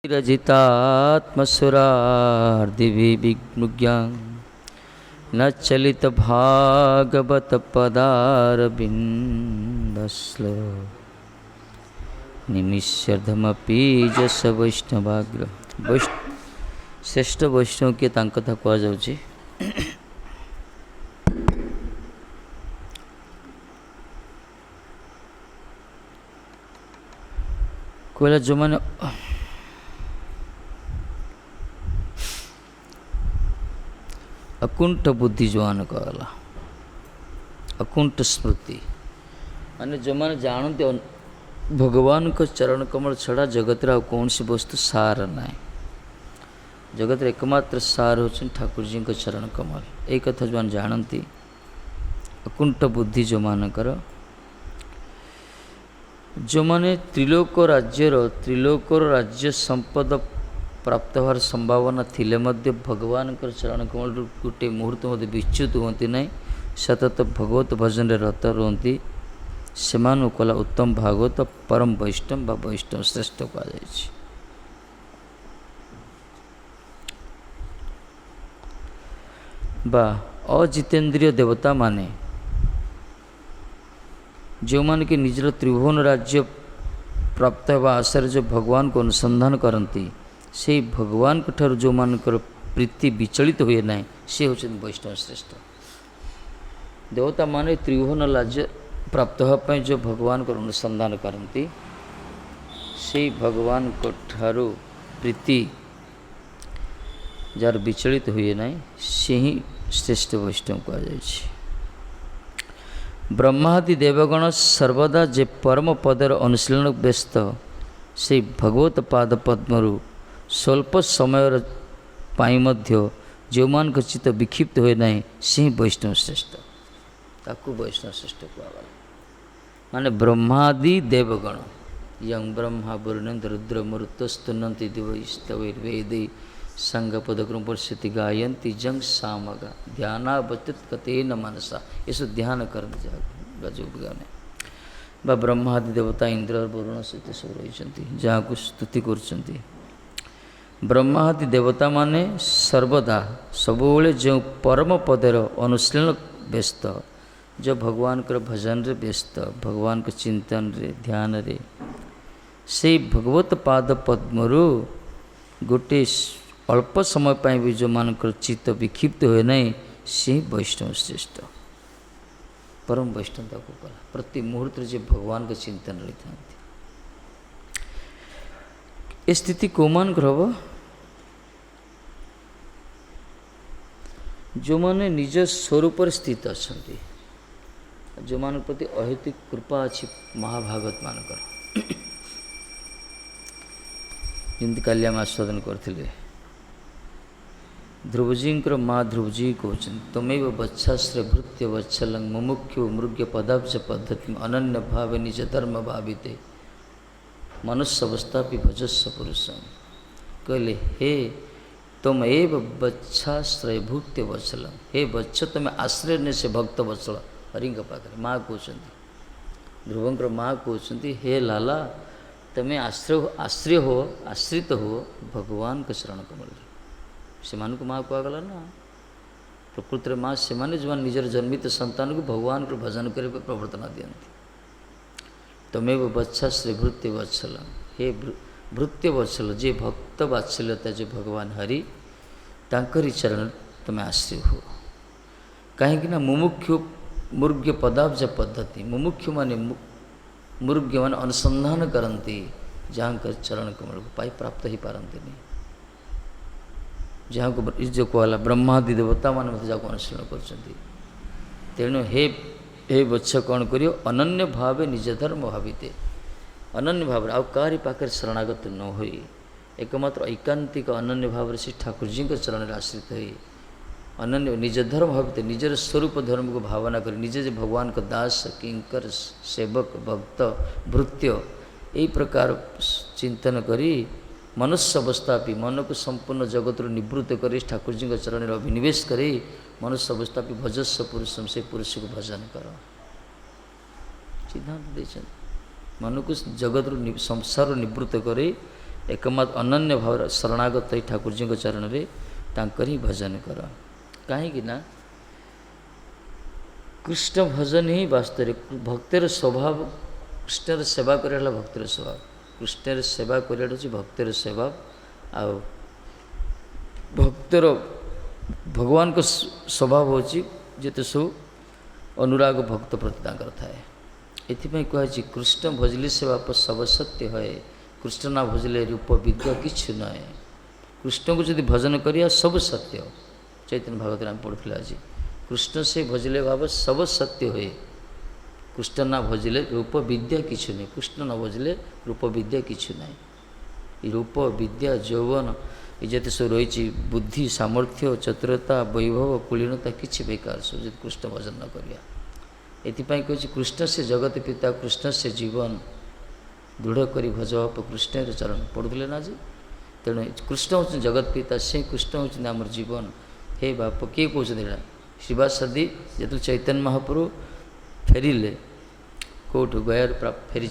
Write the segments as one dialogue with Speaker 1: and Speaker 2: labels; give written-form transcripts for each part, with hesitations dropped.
Speaker 1: रजितात्मसुरार्दिभिर्विज्ञां न चलितभागवत पदारविन्दश्ल निमिषर्धमपि जस वैष्णवाग्र श्रेष्ठ वैष्णव किए ताଙ୍କ କଥା କୁହାଯାଉଛି। କହିଲା ଯେଉଁମାନେ अकुंठ बुद्धि जो कहला अकुंठ स्मृति माने जो मैंने जानते भगवान को चरण कमल छड़ा जगत कौन सी वस्तु सार ना जगत एकमात्र सार हो ठाकुर जी को चरण कमल एक कथा जो जानती अकुंठ बुद्धि जो मानकर जो माने त्रिलोक राज्य संपद प्राप्त होवार संभावना थिले मध्य भगवान चरण कमल गोटे मुहूर्त मध्य विच्युत होती ना सतत भगवत भजन रे रत रुहति से कला उत्तम भागवत परम वैष्णव बा वैष्णव श्रेष्ठ कहुई। बा अजितेन्द्रिय देवता माने जो मान कि निजर त्रिभुवन राज्य प्राप्त होगा आशा जो भगवान को अनुसंधान करती से भगवान को ठार जो मानकर प्रीति विचलित हुए ना से होते वैष्णव श्रेष्ठ देवता माने त्रिभुवन राज्य प्राप्त होगापी जो भगवान को अनुसंधान करती से भगवान को ठारू प्रीति जार विचलित हुए ना से ही श्रेष्ठ वैष्णव कहुई। ब्रह्मादि देवगण सर्वदा जे परम पदर अनुशीलन व्यस्त से भगवत पाद पद्मरु स्वल्प समय जो मान चित्त विक्षिप्त हुए ना से वैष्णव श्रेष्ठ ताकू वैष्णव श्रेष्ठ कहला। माने ब्रह्मादि देवगण यं ब्रह्मा वरुणेन्द्र रुद्र मरुतस्तुनंति दिवैस्तवैर्वेदै संगपदक्रम परिस्थिति गायंती जंग सामगा ध्यानावचित कतेन मनसा ये सब ध्यान कर गजब गाने बा ब्रह्मादि देवता इंद्र वरुण सहित सब रही जहाँ को स्तुति कर ब्रह्मादि देवता माने सर्वदा सबुले जो परम पदर अनुशीलन व्यस्त जो भगवान को भजन रे व्यस्त भगवान को चिंतन रे ध्यान रे से भगवत पाद पद्मरु गोटे अल्प समय पाई भी जो मान चित्त विक्षिप्त हुए ना से वैष्णव श्रेष्ठ परम वैष्णव को कला प्रति मुहूर्त जो भगवान का चिंतन रही था स्थिति कौमान हम जो माने निज स्वरूप स्थित अच्छा जो मान प्रति अहेतुक कृपा अच्छी महाभागवत मानकर जमी काली आम आस्वादन करते ध्रुवजी माँ ध्रुवजी कहते तमेव वत्साश्रय भृत्य वत्सलं मुमुक्षु मृग्य पदाब्ज पद्धति अनन्य भाव निज धर्म भाविते मनुष्य अवस्था भी भजस्व पुरुषम कहले हे तुम एव वत्साश्रय भृत्य वत्सलं हे वत्स तुम आश्रय ने से भक्त वत्सल हरि पाखे माँ कहते ध्रुवंकर माँ कहते हे लाला तमें आश्रय हो आश्रित हो भगवान के शरण कमल से माँ कहगला ना प्रकृति माँ से जो निजर जन्मित संतान को भगवान को भजन कर प्रवर्तना दियंती तमेव वत्साश्रय भृत्य वत्सल हे भृत्य वत्सल जे भक्त वात्सल्यता जो भगवान हरि तांकरी चरण तुम आश्रय हो कहीं मुमुक्षु मृग्य पदाब्ज पद्धति मुमुक्षु माने मृग्य मान अनुसंधान करती जहाँ कर चरण कमल को पाई प्राप्त ही पारती नहीं जहाँ को जो कहला ब्रह्मादि देवता मान जहाँ अनुशीलन कर तेणु हे वत्स कौन करियो अनन्य भाव निज धर्म भाविते अनन्य भाव आउ कारि पाखे शरणागत न हो एकमात्र ऐकांतिक अनन्य भाव से ठाकुर जी को चरण आश्रित हो अनन्य निज धर्म भावित निजर स्वरूप धर्म को भावना कर निजे भगवान को दास किंकर सेवक भक्त भृत्य यही प्रकार चिंतन करी मनुष्य अवस्था भी मन को संपूर्ण जगत निवृत्त कर ठाकुर जी को चरण अभिनिवेश करी मनुष्य अवस्था भी भजस्व पुरुषम से पुरुष को भजन कर सिद्धांत देते मन को जगत संसार निवृत्त कर एकमात्र अनन्य भाव शरणागत ठाकुर जी चरण में तांकर ही भजन कर। कहीं ना कृष्ण भजन ही वास्तव भक्तर स्वभाव। कृष्णर सेवा करला भक्तर स्वभाव। कृष्णर सेवा करला भक्तर स्वभाव। आ भक्तर भगवान को स्वभाव होची जेते सब अनुराग भक्त प्रति तांकर थाए। एथिपाई कहुछि कृष्ण भजले से बाप सब सत्य है। कृष्ण ना भजले रूप विद्या किछु नए। कृष्ण को यदि भजन करिया सब सत्य। चैतन्य भागवत आम पढ़ुले आज कृष्ण से भजले बाबा सब सत्य हुए। कृष्ण ना भजले रूप विद्या किछु नहीं। कृष्ण न भजले रूप विद्या किछु नहीं। रूप विद्या यौवन ये जते सब रही बुद्धि सामर्थ्य चतुरता वैभव कुलीनता किसी बेकार सब जब कृष्ण भजन न करिया। एथिपाई कहछि कृष्ण से जगत पिता कृष्ण से जीवन दृढ़ करी भज बाप कृष्ण चरण पढ़ुले ना जी। तेणु कृष्ण हूँ जगत पिता से कृष्ण हूँ आमर जीवन। हे बाप किए कहते शिवासादी जो चैतन्य महाप्रभु फेरिले कौटू गयार फेरी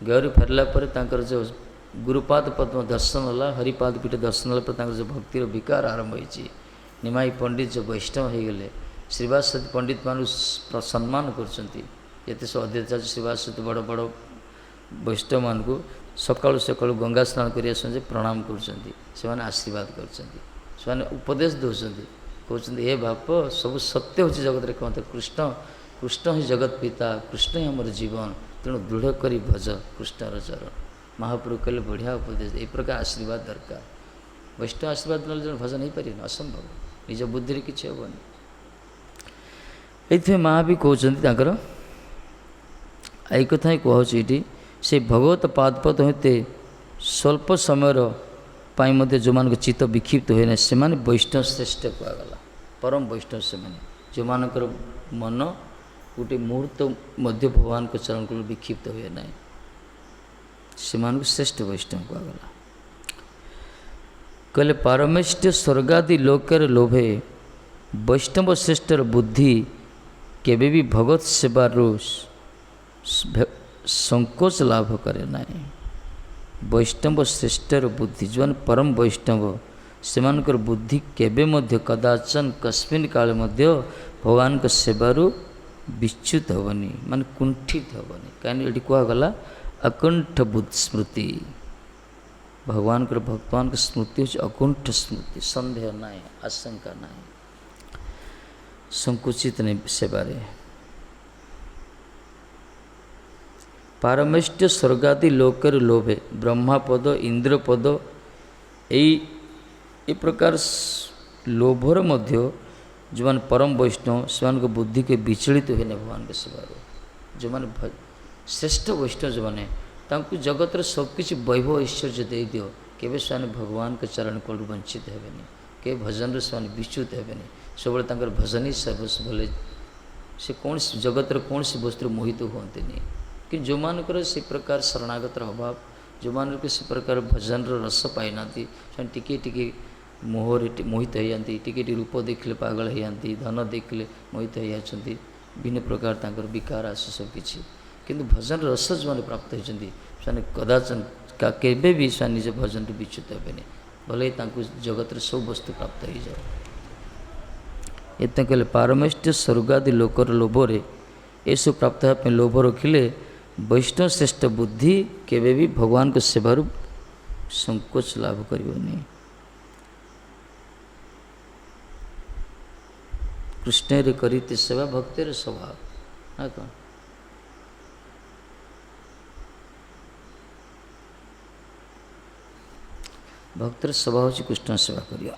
Speaker 1: गयारू फेरला जो गुरुपाद पद्म दर्शन है हरिपाद पीठ दर्शन है जो भक्तिर विकार आरंभ होती। निमाई पंडित जो वैष्णव हो गले श्रीवासादी पंडित मान सम्मान करते सब अध्यक्ष श्रीवासादी बड़ बड़ वैष्णव मान को सकाळु सकाळु गंगा स्नान करिया संजे प्रणाम करछन्ती। सेमाने आशीर्वाद करछन्ती। सेमाने उपदेश दउछन्ती। कहते हे बाप सब सत्य होची जगत रे कहते कृष्ण कृष्ण ही जगत पिता कृष्ण ही हमर जीवन। तेणु दृढ़ करी भज कृष्णर चरण। महाप्रभु कहले बढ़िया उपदेश। ए प्रकार आशीर्वाद दरकार। वैष्णव आशीर्वाद न भजन हो पारे असंभव। निज बुद्धि किसी हेनी। ये माँ भी कहते यही कथा ही कहूँ ये से भगवत पादपद होते स्वल्प समय जो मान चित्त विक्षिप्त हुए ना से वैष्णव श्रेष्ठ कहगला। परम वैष्णव से जो मानकर मन गोटे मुहूर्त मध्य भगवान को चरण को विक्षिप्त हुए ना से श्रेष्ठ वैष्णव कहगला। कहले पारमेष्ट स्वर्गादि लोकर लोभे वैष्णव श्रेष्ठर बुद्धि केबे भी भगवत सेवार संकोच लाभ करे ना। वैष्णव श्रेष्ठर बुद्धि जो परम वैष्णव से बुद्धि केबे मध्य कदाचन कस्मिन काल मध्य भगवान को सेवारू विच्युत हेनी मान कुंठित हेनी। कहीं ये कहगला अकुंठ बुद्ध स्मृति। भगवान को भगवान की स्मृति हूँ अकुंठ स्मृति। संदेह ना आशंका ना संकुचित नहीं सेवारे। पारमेष्ट स्वर्गादि लोकर लोभे ब्रह्मापद इंद्रपद यही प्रकार लोभर मध्य जो मान परम वैष्णव से बुद्धि के विचलित हुए भगवान के सेवार। जो मैंने श्रेष्ठ वैष्णव जो मैंने जगत सबकि वैभव ऐश्वर्य दे दियो केवे से भगवान के चरण को वंचित हेनी। के भजन से विच्युत हेनी। सब भजन ही सर्वस्व भले से कौन जगत कौन सी वस्तु मोहित हमें नहीं। कि जो मानकर से प्रकार शरणागत अभाव जो मानक से प्रकार भजन रस पाई ना टिके टिके मोहरे मोहित हो जाती। टिके रूप देखले पागल हो जाती। धन देखले मोहित हो जाती। भिन्न प्रकार तांकर विकार आस सबकि किंतु भजन रस जो मैंने प्राप्त होती कदाचन केबे भी से निज भजन विच्युत हेनी। भले जगत सब वस्तु प्राप्त हो जाए। इतना कहले पारमेष्ट स्वर्गादि लोकर लोभरे ये सब प्राप्त होगा लोभ रखिले वैष्णव श्रेष्ठ बुद्धि केबे भी भगवान को सेवार संकोच लाभ करिवनी। कृष्ण रे करीते सेवा भक्तिर स्वभाव ना कौन। भक्तर स्वभाव हूँ कृष्ण सेवा करिया।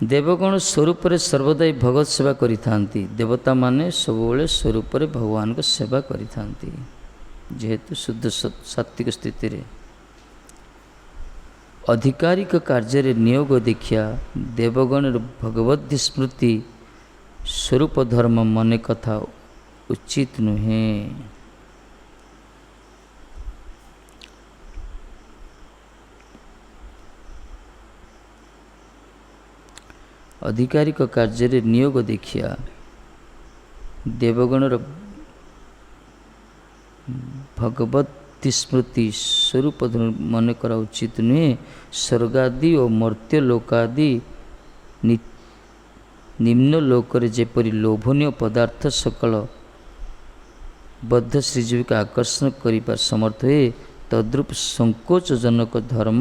Speaker 1: देवगण स्वरूप सर्वदा भगवत सेवा करि थांती। देवता माने सबुबले स्वरूप भगवान को सेवा करि थांती। जेहेतु शुद्ध सात्विक स्थिति रे अधिकारिक कार्य नियोग देखिया देवगण भगवत स्मृति स्वरूप धर्म मने कथा उचित नुहे। अधिकारिक कार्य नियोग देखिया देवगण भगवत वृत्ति स्मृति स्वरूप मन करा उचित नुहे। स्वर्गादि और मर्त्य लोकादि निम्न लोकरे जेपरि लोभनीय पदार्थ सकल बद्ध श्रीजीव के आकर्षण करिपार समर्थ हुए, तद्रूप संकोचजनक धर्म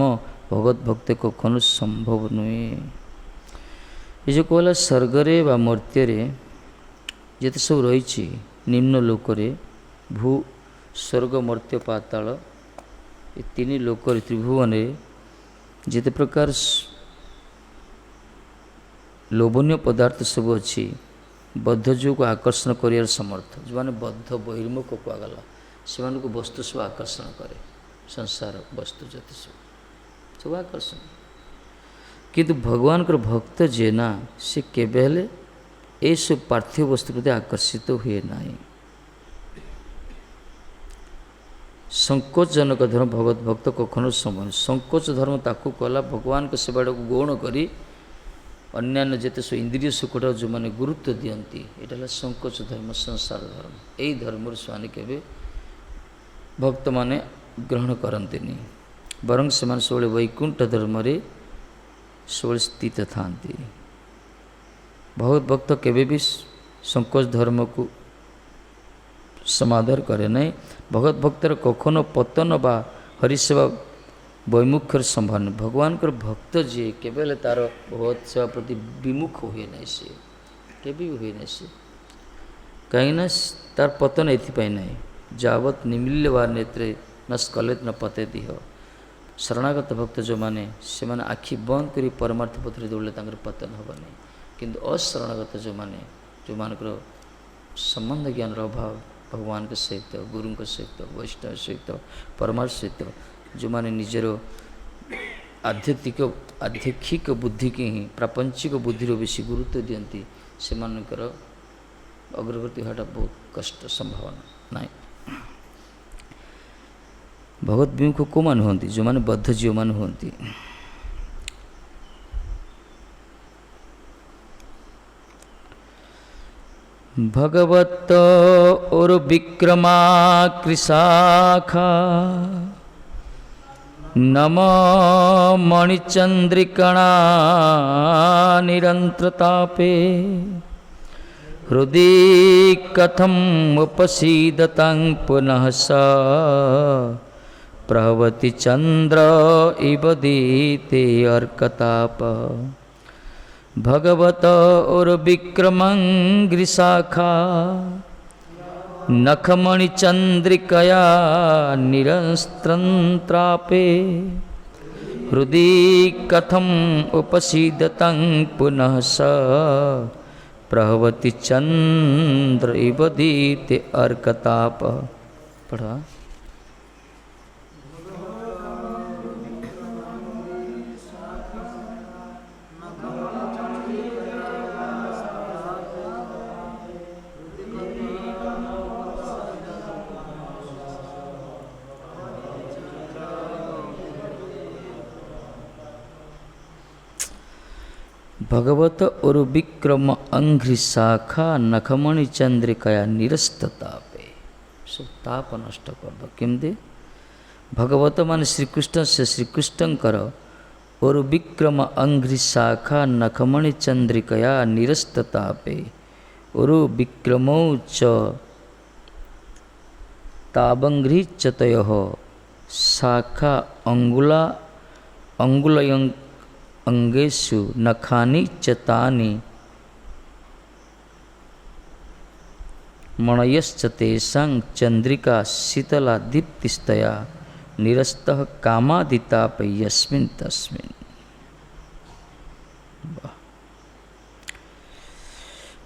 Speaker 1: भगवत भक्त कखनो संभव नुहे। ये जो कहला स्वर्गरे बा मर्त्यरे जिते सब रही निम्न लोकरे भू स्वर्ग मर्त्य पाताल ये तीन लोकरे त्रिभुवन जिते प्रकार लोभनीय पदार्थ सब अच्छी बद्ध जीव को आकर्षण कर समर्थ जो मैंने बद्ध बहिर्मुख कहगला से वस्तु सब आकर्षण करे संसार वस्तु जति सब आकर्षण किंतु भगवान को भक्त जे ना से केबेले ए सब पार्थिव वस्तु प्रति आकर्षित हुए ना। संकोचजनक धर्म भगवत भक्त कखनो संभव। संकोच धर्म ताकू कला भगवान के सेवा को गौण करी अन्यान्य जिते सब इंद्रिय सुखटा जो मैंने गुरुत्व दियंती यहाँ संकोच धर्म संसार धर्म यही धर्म से केवे भक्त माने ग्रहण करते बरं से सब वैकुंठ धर्म सब स्थित था। भगवत भक्त केवे भी संकोच धर्म को समादर करे नहीं। भगवत भक्तर कखनो पतन बा हरिसेवा वैमुख्यर संभावना भगवान को भक्त जी केवल तार भगवत सेवा प्रति विमुख हुए ना सी केबी हुए ना सी कहीं तार पतन एपाई ना जावत निमिल्यवा नेत्रे न स्कलेत न पते दिह। शरणागत भक्त जो माने से माने आखि बंद करी परमार्थ पथरे दौड़े पतन हेनी किंतु अशरणागत जो माने जो मानकर संबंध ज्ञान अभाव भगवान के सहित गुरु के सहित वैष्णव सहित परमार्थ सहित जो माने निजर आध्यात्मिक बुद्धि की ही प्रापंचिक बुद्धि बेसी गुरुत्व दियंती से मानकर अग्रगति होगा बहुत कष्ट संभावना ना। भगवत विमुख को मान होती जो माने बद्ध जीव मान होती। भगवत और विक्रमा कृशाखा नम मणिचंद्रिकणा निरंतरतापे हृदि कथम उपसीदतं पुनः स प्रभवति चंद्र इव दीते अर्कताप। भगवत और विक्रमंग्रिशाखा नखमणि चंद्रिकया निरस्त्रंत्रापे हृदि कथम उपसीदतं पुनः स प्रभवति चंद्र इव दीते अर्कताप। पढ़ा भगवत और विक्रम अंघ्रि शाखा नखमणि चंद्रिकया निरस्ततापे सब ताप नष्ट कर दो केमती भगवत मान श्रीकृष्ण से श्रीकृष्णकर और विक्रम अंघ्रि शाखा नखमणि चंद्रिकया निरस्ततापे और विक्रमौ च ताबंघ्रि चतयः शाखा अंगुलयं अंगेषु नखानि चतानि मणयश्च तेषां चंद्रिका शीतला दीप्तिस्तया निरस्तः कामादिताप यस्मिन् तस्मिन्।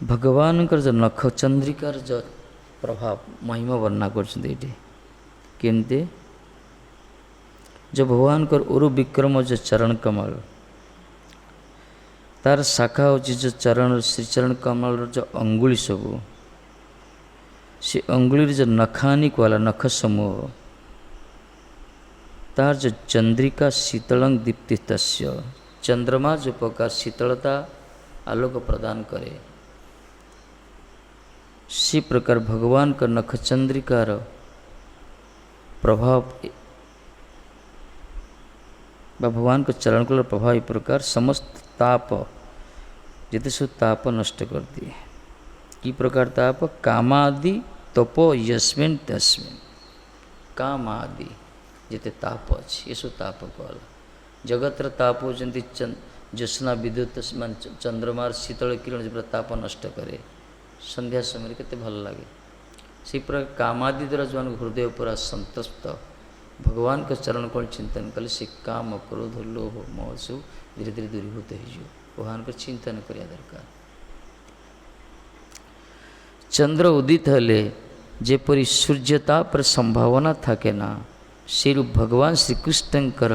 Speaker 1: भगवान जो नख चंद्रिकार जो प्रभाव महिमा वर्णना करते जो भगवान कर उरु विक्रम जो चरण कमल तार शाखा होची जो चरण श्रीचरण कमल जो अंगुली सबू से अंगुली जो नखानी वाला नख समूह तार जो चंद्रिका शीतलंग दीप्ति तस्य चंद्रमा जो प्रकार शीतलता आलोक प्रदान करे सी प्रकार भगवान का नख चंद्रिकार प्रभाव भगवान को चरण कल प्रभाव इस प्रकार समस्त ताप जिते सब ताप नष्ट कर दिए। कि प्रकार ताप कामादि तपो यस्मिन तस्मिन काम आदि जिते ताप अच्छी ये सब ताप कहला। जगतर ताप होती ज्योत्ना विद्युत मान चंद्रमार शीतल किरण जो ताप नष्ट करे संध्या समय केते भल लगे। से प्रकार कामादि द्वारा जो हृदय पूरा संतप्त भगवान का चरण कौन चिंतन कले से काम क्रोध लोभ मोह सब धीरे धीरे दूरीभूत हो भगवान को चिंतन करिया दरकार। चंद्र उदित हेले जेपरी सूर्यता पर संभावना थाके ना से भगवान श्रीकृष्णकर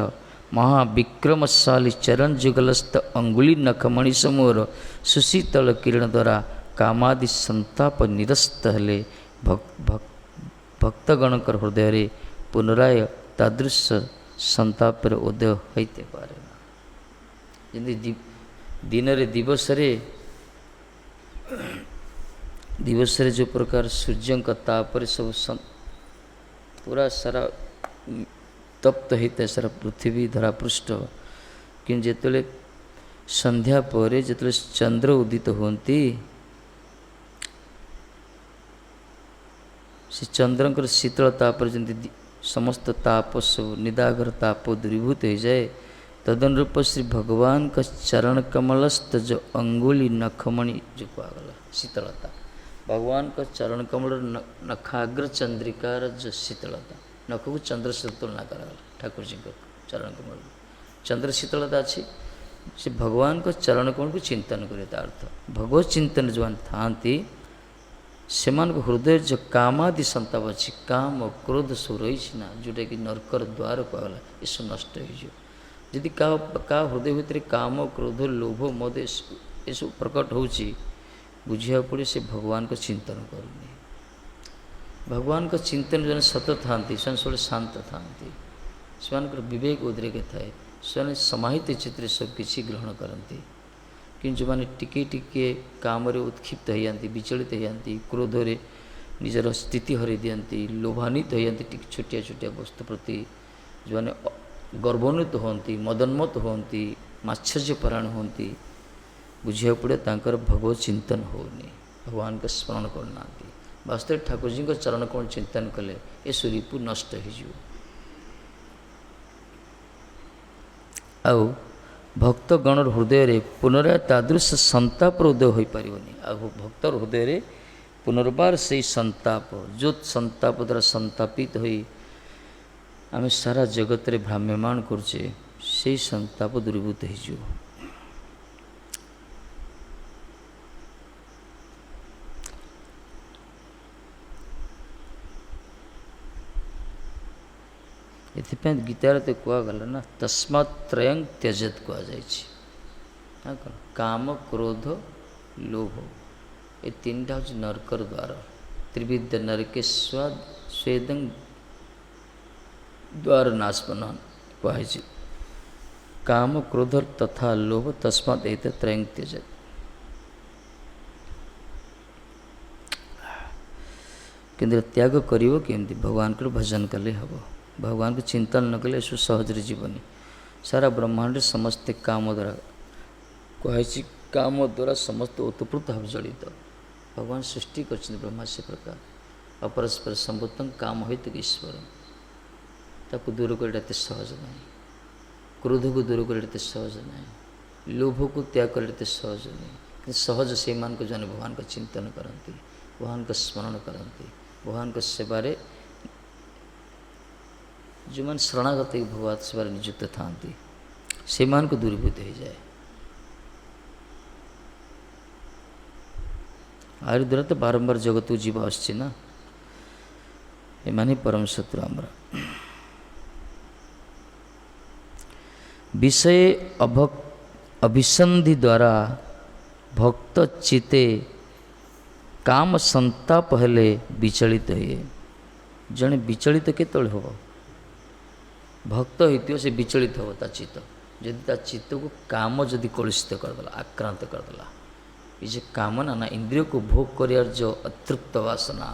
Speaker 1: महाविक्रमशाली चरण जुगलस्थ अंगुली नखमणि समूह सुशीतल किरण द्वारा कामादि संताप निरस्त हेले भक्तगणकर हृदय पुनराय तादृश संताप उदय होते पारे ना। जमी दिन रे दिवस रे जो प्रकार सूर्य का ताप सब पूरा सारा तप्त होता है सारा पृथ्वी धरापृष्ठ कि जिते संध्या पर जिते चंद्र उदित होती से चंद्रंकर शीतल ताप जमी समस्त ताप सब निदागर ताप दूरीभूत हो जाए तदनुरूप श्री भगवान का चरण कमलस्थ जो अंगुली नखमणि जो पागला शीतलता भगवान का चरण कमल नखाग्र चंद्रिकार जो शीतलता नख को चंद्र से तुलना करागला ठाकुर जी को चरण कमल चंद्र शीतलता अच्छी से भगवान को चरण कमल को चिंतन करे अर्थ भगवत चिंतन जो थांती से हृदय जो कामादि संताप अच्छी काम और क्रोध सब रही ना जोटा कि नरकर द्वार कहला ये सब नष्ट होदी का हृदय भितर काम क्रोध लोभ मद ये सब प्रकट हो बुझा पड़े से भगवान को चिंतन करूनी भगवान का चिंतन जो सत था से सब शांत था से विवेक उद्रेक थाए से समाहित चित्र सब किसी ग्रहण करती कि जो मैंने टिके टिके काम उत्क्षिप्त हो जाती विचलित हो जाती क्रोध रे निजर स्थिति हर दिखती लोभान्वित हो जाती छोटिया छोटिया वस्तु प्रति जो मैंने गर्वान्वित होती मदन्मत होती मात्सर्यपरायण होती बुझा पड़े तांकर भगवत चिंतन होनी भगवान का स्मरण करना वास्तव ठाकुर जी को चरण कौन चिंतन कले ये सूर्यपु नष्ट हो भक्त गणर हृदय रे पुनराय तादृश संताप उदय हो पारनी आ भक्तर हृदय रे पुनर्बार से संताप जो संताप द्वारा संतापित हो आम सारा जगत रे भ्राम्यमाण करछे से संताप दूरीभूत हो एथिपाई गीतार तो कहगला ना तस्मात् त्रयं त्यजत कह काम क्रोध लोभ ये तीन टा हूँ नरकर द्वार त्रिविध नरके स्वेदं द्वार नाशपन कह काम क्रोध तथा लोभ तस्मात् एत त्रयं त्यजत किंतु त्याग करिवो केमती भगवान को भजन कले हम भगवान को चिंतन न कले ऐसा सहजरे जीवनी सारा ब्रह्मांड समस्त काम द्वारा कहे काम द्वारा समस्त ओतप्रोत भाव जड़ित भगवान सृष्टि कर ब्रह्मा से प्रकार अपरस्पर संबुद्धं काम हित ईश्वर ताको दूर करते सहज नहीं क्रोध को दूर करते सहज नहीं लोभ को त्याग करते सहज नहीं सहज से मान को जन भगवान का चिंतन करती भगवान का स्मरण करती भगवान का सेवारे जो मान शरणागत भगवत सेवारे नियुक्त था से मान को दूरीभूत हो जाए आर द्वारा तो बारंबार जगत को जीव आसना एमानी परम शत्रु आमरा विषय अभिसंधि द्वारा भक्त चिते काम संताप हेले विचलित हुए जड़े विचलित केतले हम भक्त होती से विचलित हो चित्त जदि चित्त को काम जदि कलुषित करदेला आक्रांत करदेला ये कामना ना इंद्रिय को भोग कर जो अतृप्त वासना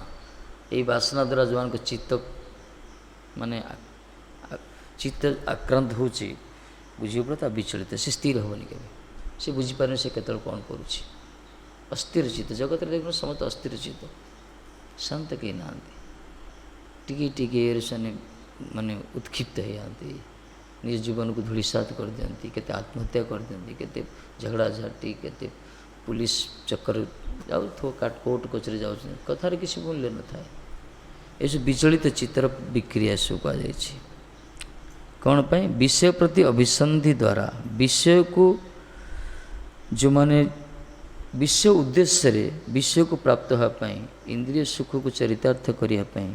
Speaker 1: यही वासना द्वारा जो चित्त माने चित्त आक्रांत होची बुझी पड़ा विचलित से स्थिर हेनी के से बुझीपारे से केत कौन करुच्ची अस्थिर चित्त जगत देख समस्त अस्थिर चित्त शांत कहीं ना टिके टिके माने उत्क्षिप्त हो जाती निज जीवन को धूलिसात कर दिखती केते आत्महत्या कर दिखती केते झगड़ा झाटी केते पुलिस चक्कर जाऊ कोर्ट कचरे जाऊँ कथार किसी मूल्य न था ये विचलित चित्तर विक्रिया सब कहुई कौन पाई विषय प्रति अभिसंधि द्वारा विषय को जो माने विषय उद्देश्य रे विषय को प्राप्त होगापाई इंद्रिय सुख को चरितार्थ करने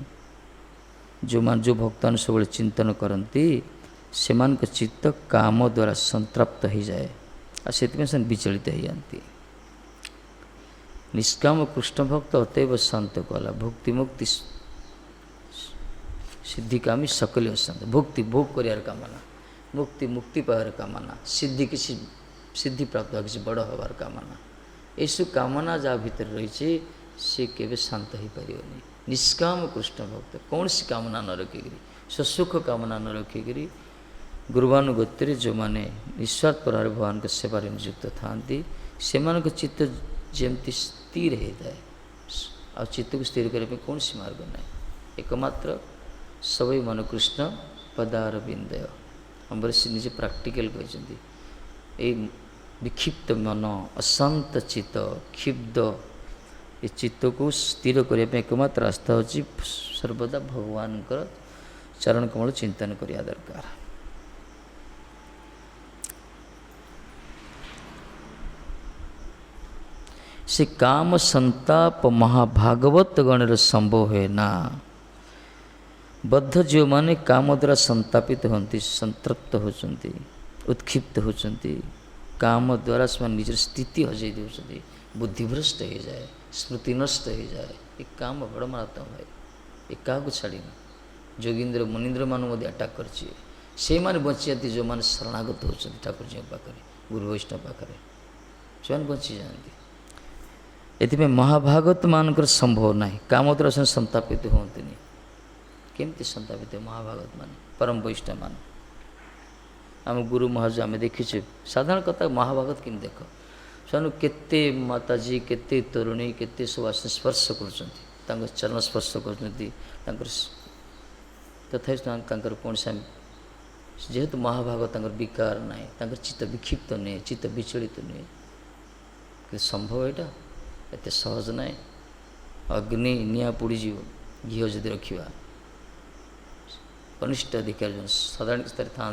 Speaker 1: जो भक्तान सब चिंतन करती से चित्त काम द्वारा संतृप्त हो जाए से विचलित हो जाती निष्काम कृष्ण भक्त अतएव शांत कहला भक्ति मुक्ति सिद्धिकामी सकल अशांत भक्ति भोग कर कामना मुक्ति मुक्ति पावर कामना सिद्धि किसी सिद्धि प्राप्त किसी बड़ हबार कामना यू कामना जहाँ भीतर रही सी केवे शांत हो पारनी निष्काम कृष्ण भक्त कौन सी कामना न रखिकी स्वसुख कामना न रखिकी गुरुवानुगत्य जो मैंने निस्वार्थ प्रभाव भगवान के सेवा नियुक्त था से चित्त जमती स्थिर होता है आ चित्त को स्थिर करने कौन सी मार्ग ना एकमात्र सबै मन कृष्ण पदार बिंदय अम्बरीश निजे प्राक्टिकल कहते विक्षिप्त मन अशांत चित्त क्षिब्ध ये चित्त को स्थिर करने एकमात्र रास्ता होची सर्वदा भगवान चरण कमल चिंतन करिया दरकार से काम संताप महाभागवत गण संभव है ना बद्ध जो माने काम द्वारा संतापित होती संतृप्त होती उत्क्षिप्त होती काम द्वारा से निज स्थिति हजई दे बुद्धिभ्रष्ट हो जाए स्मृति नष्ट हो जाए ये काम बड़ मारात्मक भाई ये क्या छाड़ी जोगींद्र मुनींद्र मान अटाक कर बची जाती जो मैंने शरणागत होती ठाकुर जी पाखे गुरु वैष्णव पाखे से बची जाती ये महाभागवत मानक संभव ना काम द्वारा से संतापित हमें केमती संतापित महाभागवत मान परम वैष्णव मान आम गुरु महाराज आम देखीचे साधारण कथा महाभागवत कि देख से केते माताजी केते तरुणी केते सब आस स्पर्श कर चरण स्पर्श कर तथा कौन सा जेहेतु महाभागवत विकार ना चित्त विक्षिप्त नुहे चित्त विचलित नुहे कि संभव यहाँ एत सहज ना अग्नि निआ पोड़ीज घी जदि रखा कनिष्ठ अधिकारी जो साधारण स्तर था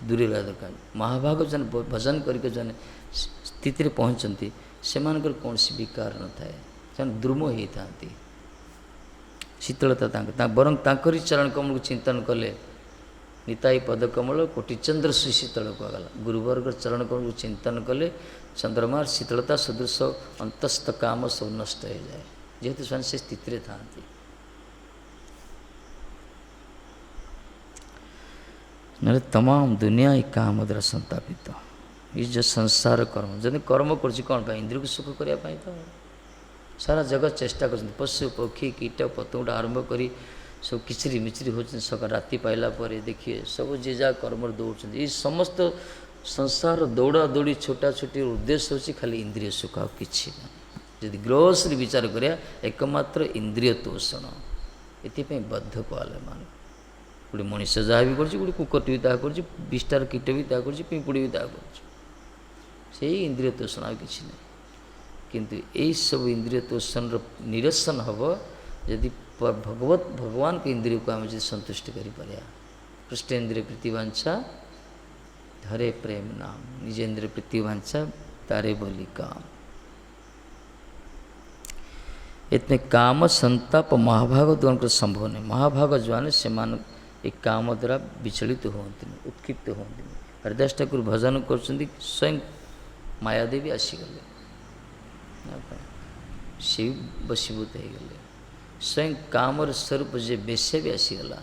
Speaker 1: दूरी रहा दरकार महाभागवत जन भजन करके जन स्थिति पहुँचती से कौन सी विकार न थाए से द्रुम होता शीतलता बरं ताकरी चरण कमल को चिंतन कले निताई पदकमल कोटिचंद्र श्री शीतल कहगला गुरुवर्ग चरण कमल को चिंतन कले चंद्रमार शीतलता सदृश अंतस्थ काम सब नष्ट हो जाए जेहेतु से स्थिति था ना तमाम दुनिया ही काम द्वारा संतापित ये जो संसार कर्म जब कर्म कर इंद्रिय को सुख करने तो सारा जगत चेष्टा कर पशु पक्षी कीट पतंग आरंभ कर सब किचरी मिचरी हो सका राति पाइला पर देखिए सब जे जहाँ कर्म दौड़ ये समस्त संसार दौड़ा दौड़ी छोटा छोटी उद्देश्य हो खाली इंद्रिय सुख आ कि जदि ग्रोसरी विचार करिया एकमात्र इंद्रिय तोषण ये बद्ध कहले मान गोटे मनीष जहाँ भी कर कुकट भी ताहा कर विस्तार कीट भी ताहा कर पिंपुड़ी भी ताहा कर इंद्रिय तोषण आ कि किंतु यही सब इंद्रिय तोषण निरसन हम यदि भगवान के इंद्रिय को आम संतुष्ट कर कृष्ण इंद्रिय प्रीतिवांछा धरे प्रेम नाम निज इंद्रिय प्रीतिवांछा तारे बोली काम इतने काम संताप महाभागवत संभव नहीं महाभागवत जो है से एक काम द्वारा विचलित होती उत्क्षिप्त होती हरिदास ठाकुर भजन कर स्वयं मायादेवी आसीगले से बसीभूत हो गले स्वयं कामर स्वरूप जे बेश्या भी आसीगला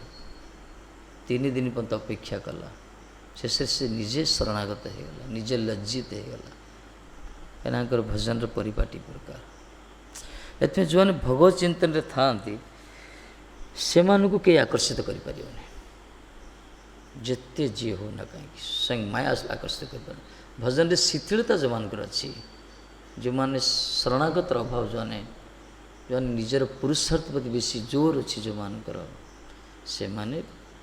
Speaker 1: 3 दिन पर्यंत अपेक्षा कला शेष से निजे शरणागत होगला निजे लज्जित होगला एनाकर भजन परिपाटी प्रकार एथमे जो भगवत चिंतन था ସେମାନଙ୍କୁ କେହି ଆକର୍ଷିତ କରିପାରିବନି, ଯେତେ ଯିଏ ହଉ ନା କାହିଁକି ସ୍ୱୟଂ ମାୟା ଆକର୍ଷିତ କରିପାରିବ। ଭଜନରେ ଶିଥିଳତା ଯେଉଁମାନଙ୍କର ଅଛି, ଯେଉଁମାନେ ଶରଣାଗତର ଅଭାବ, ଯେଉଁମାନେ ନିଜର ପୁରୁଷାର୍ଥ ପ୍ରତି ବେଶୀ ଜୋର ଅଛି ଯେଉଁମାନଙ୍କର, ସେମାନେ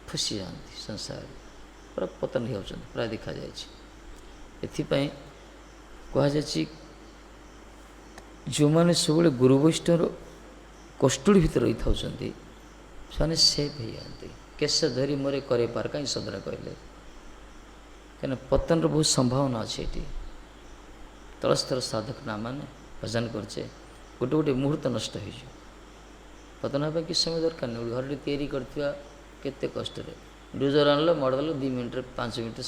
Speaker 1: ଫସି ଯାଆନ୍ତି ସଂସାରରେ, ପୁରା ପତନ ହେଉଛନ୍ତି ପ୍ରାୟ ଦେଖାଯାଇଛି। ଏଥିପାଇଁ କୁହାଯାଇଛି ଯେଉଁମାନେ ସବୁବେଳେ ଗୁରୁ ବୈଷ୍ଣବର କଷ୍ଟୁଡ଼ି ଭିତରେ ରହିଥାଉଛନ୍ତି ସେମାନେ ସେଭ୍ ହେଇଯାଆନ୍ତି। କେଶ ଧରି ମୋରେ କରେ ପାର, କାହିଁକି ସଦରା କହିଲେ, କାହିଁକିନା ପତନର ବହୁତ ସମ୍ଭାବନା ଅଛି ଏଠି। ତଳସ୍ତର ସାଧକ ନା ମାନେ ଭଜନ କରୁଛେ, ଗୋଟେ ଗୋଟେ ମୁହୂର୍ତ୍ତ ନଷ୍ଟ ହେଇଯିବ। ପତନ ହେବା ପାଇଁ କିଛି ସମୟ ଦରକାର ନାହିଁ। ଘରଟି ତିଆରି କରିଥିବା କେତେ କଷ୍ଟରେ ଡୋଜର ଆଣିଲ, ମଡ଼ିଦେଲ, 2 ମିନିଟ୍ରେ 5 ମିନିଟ୍ରେ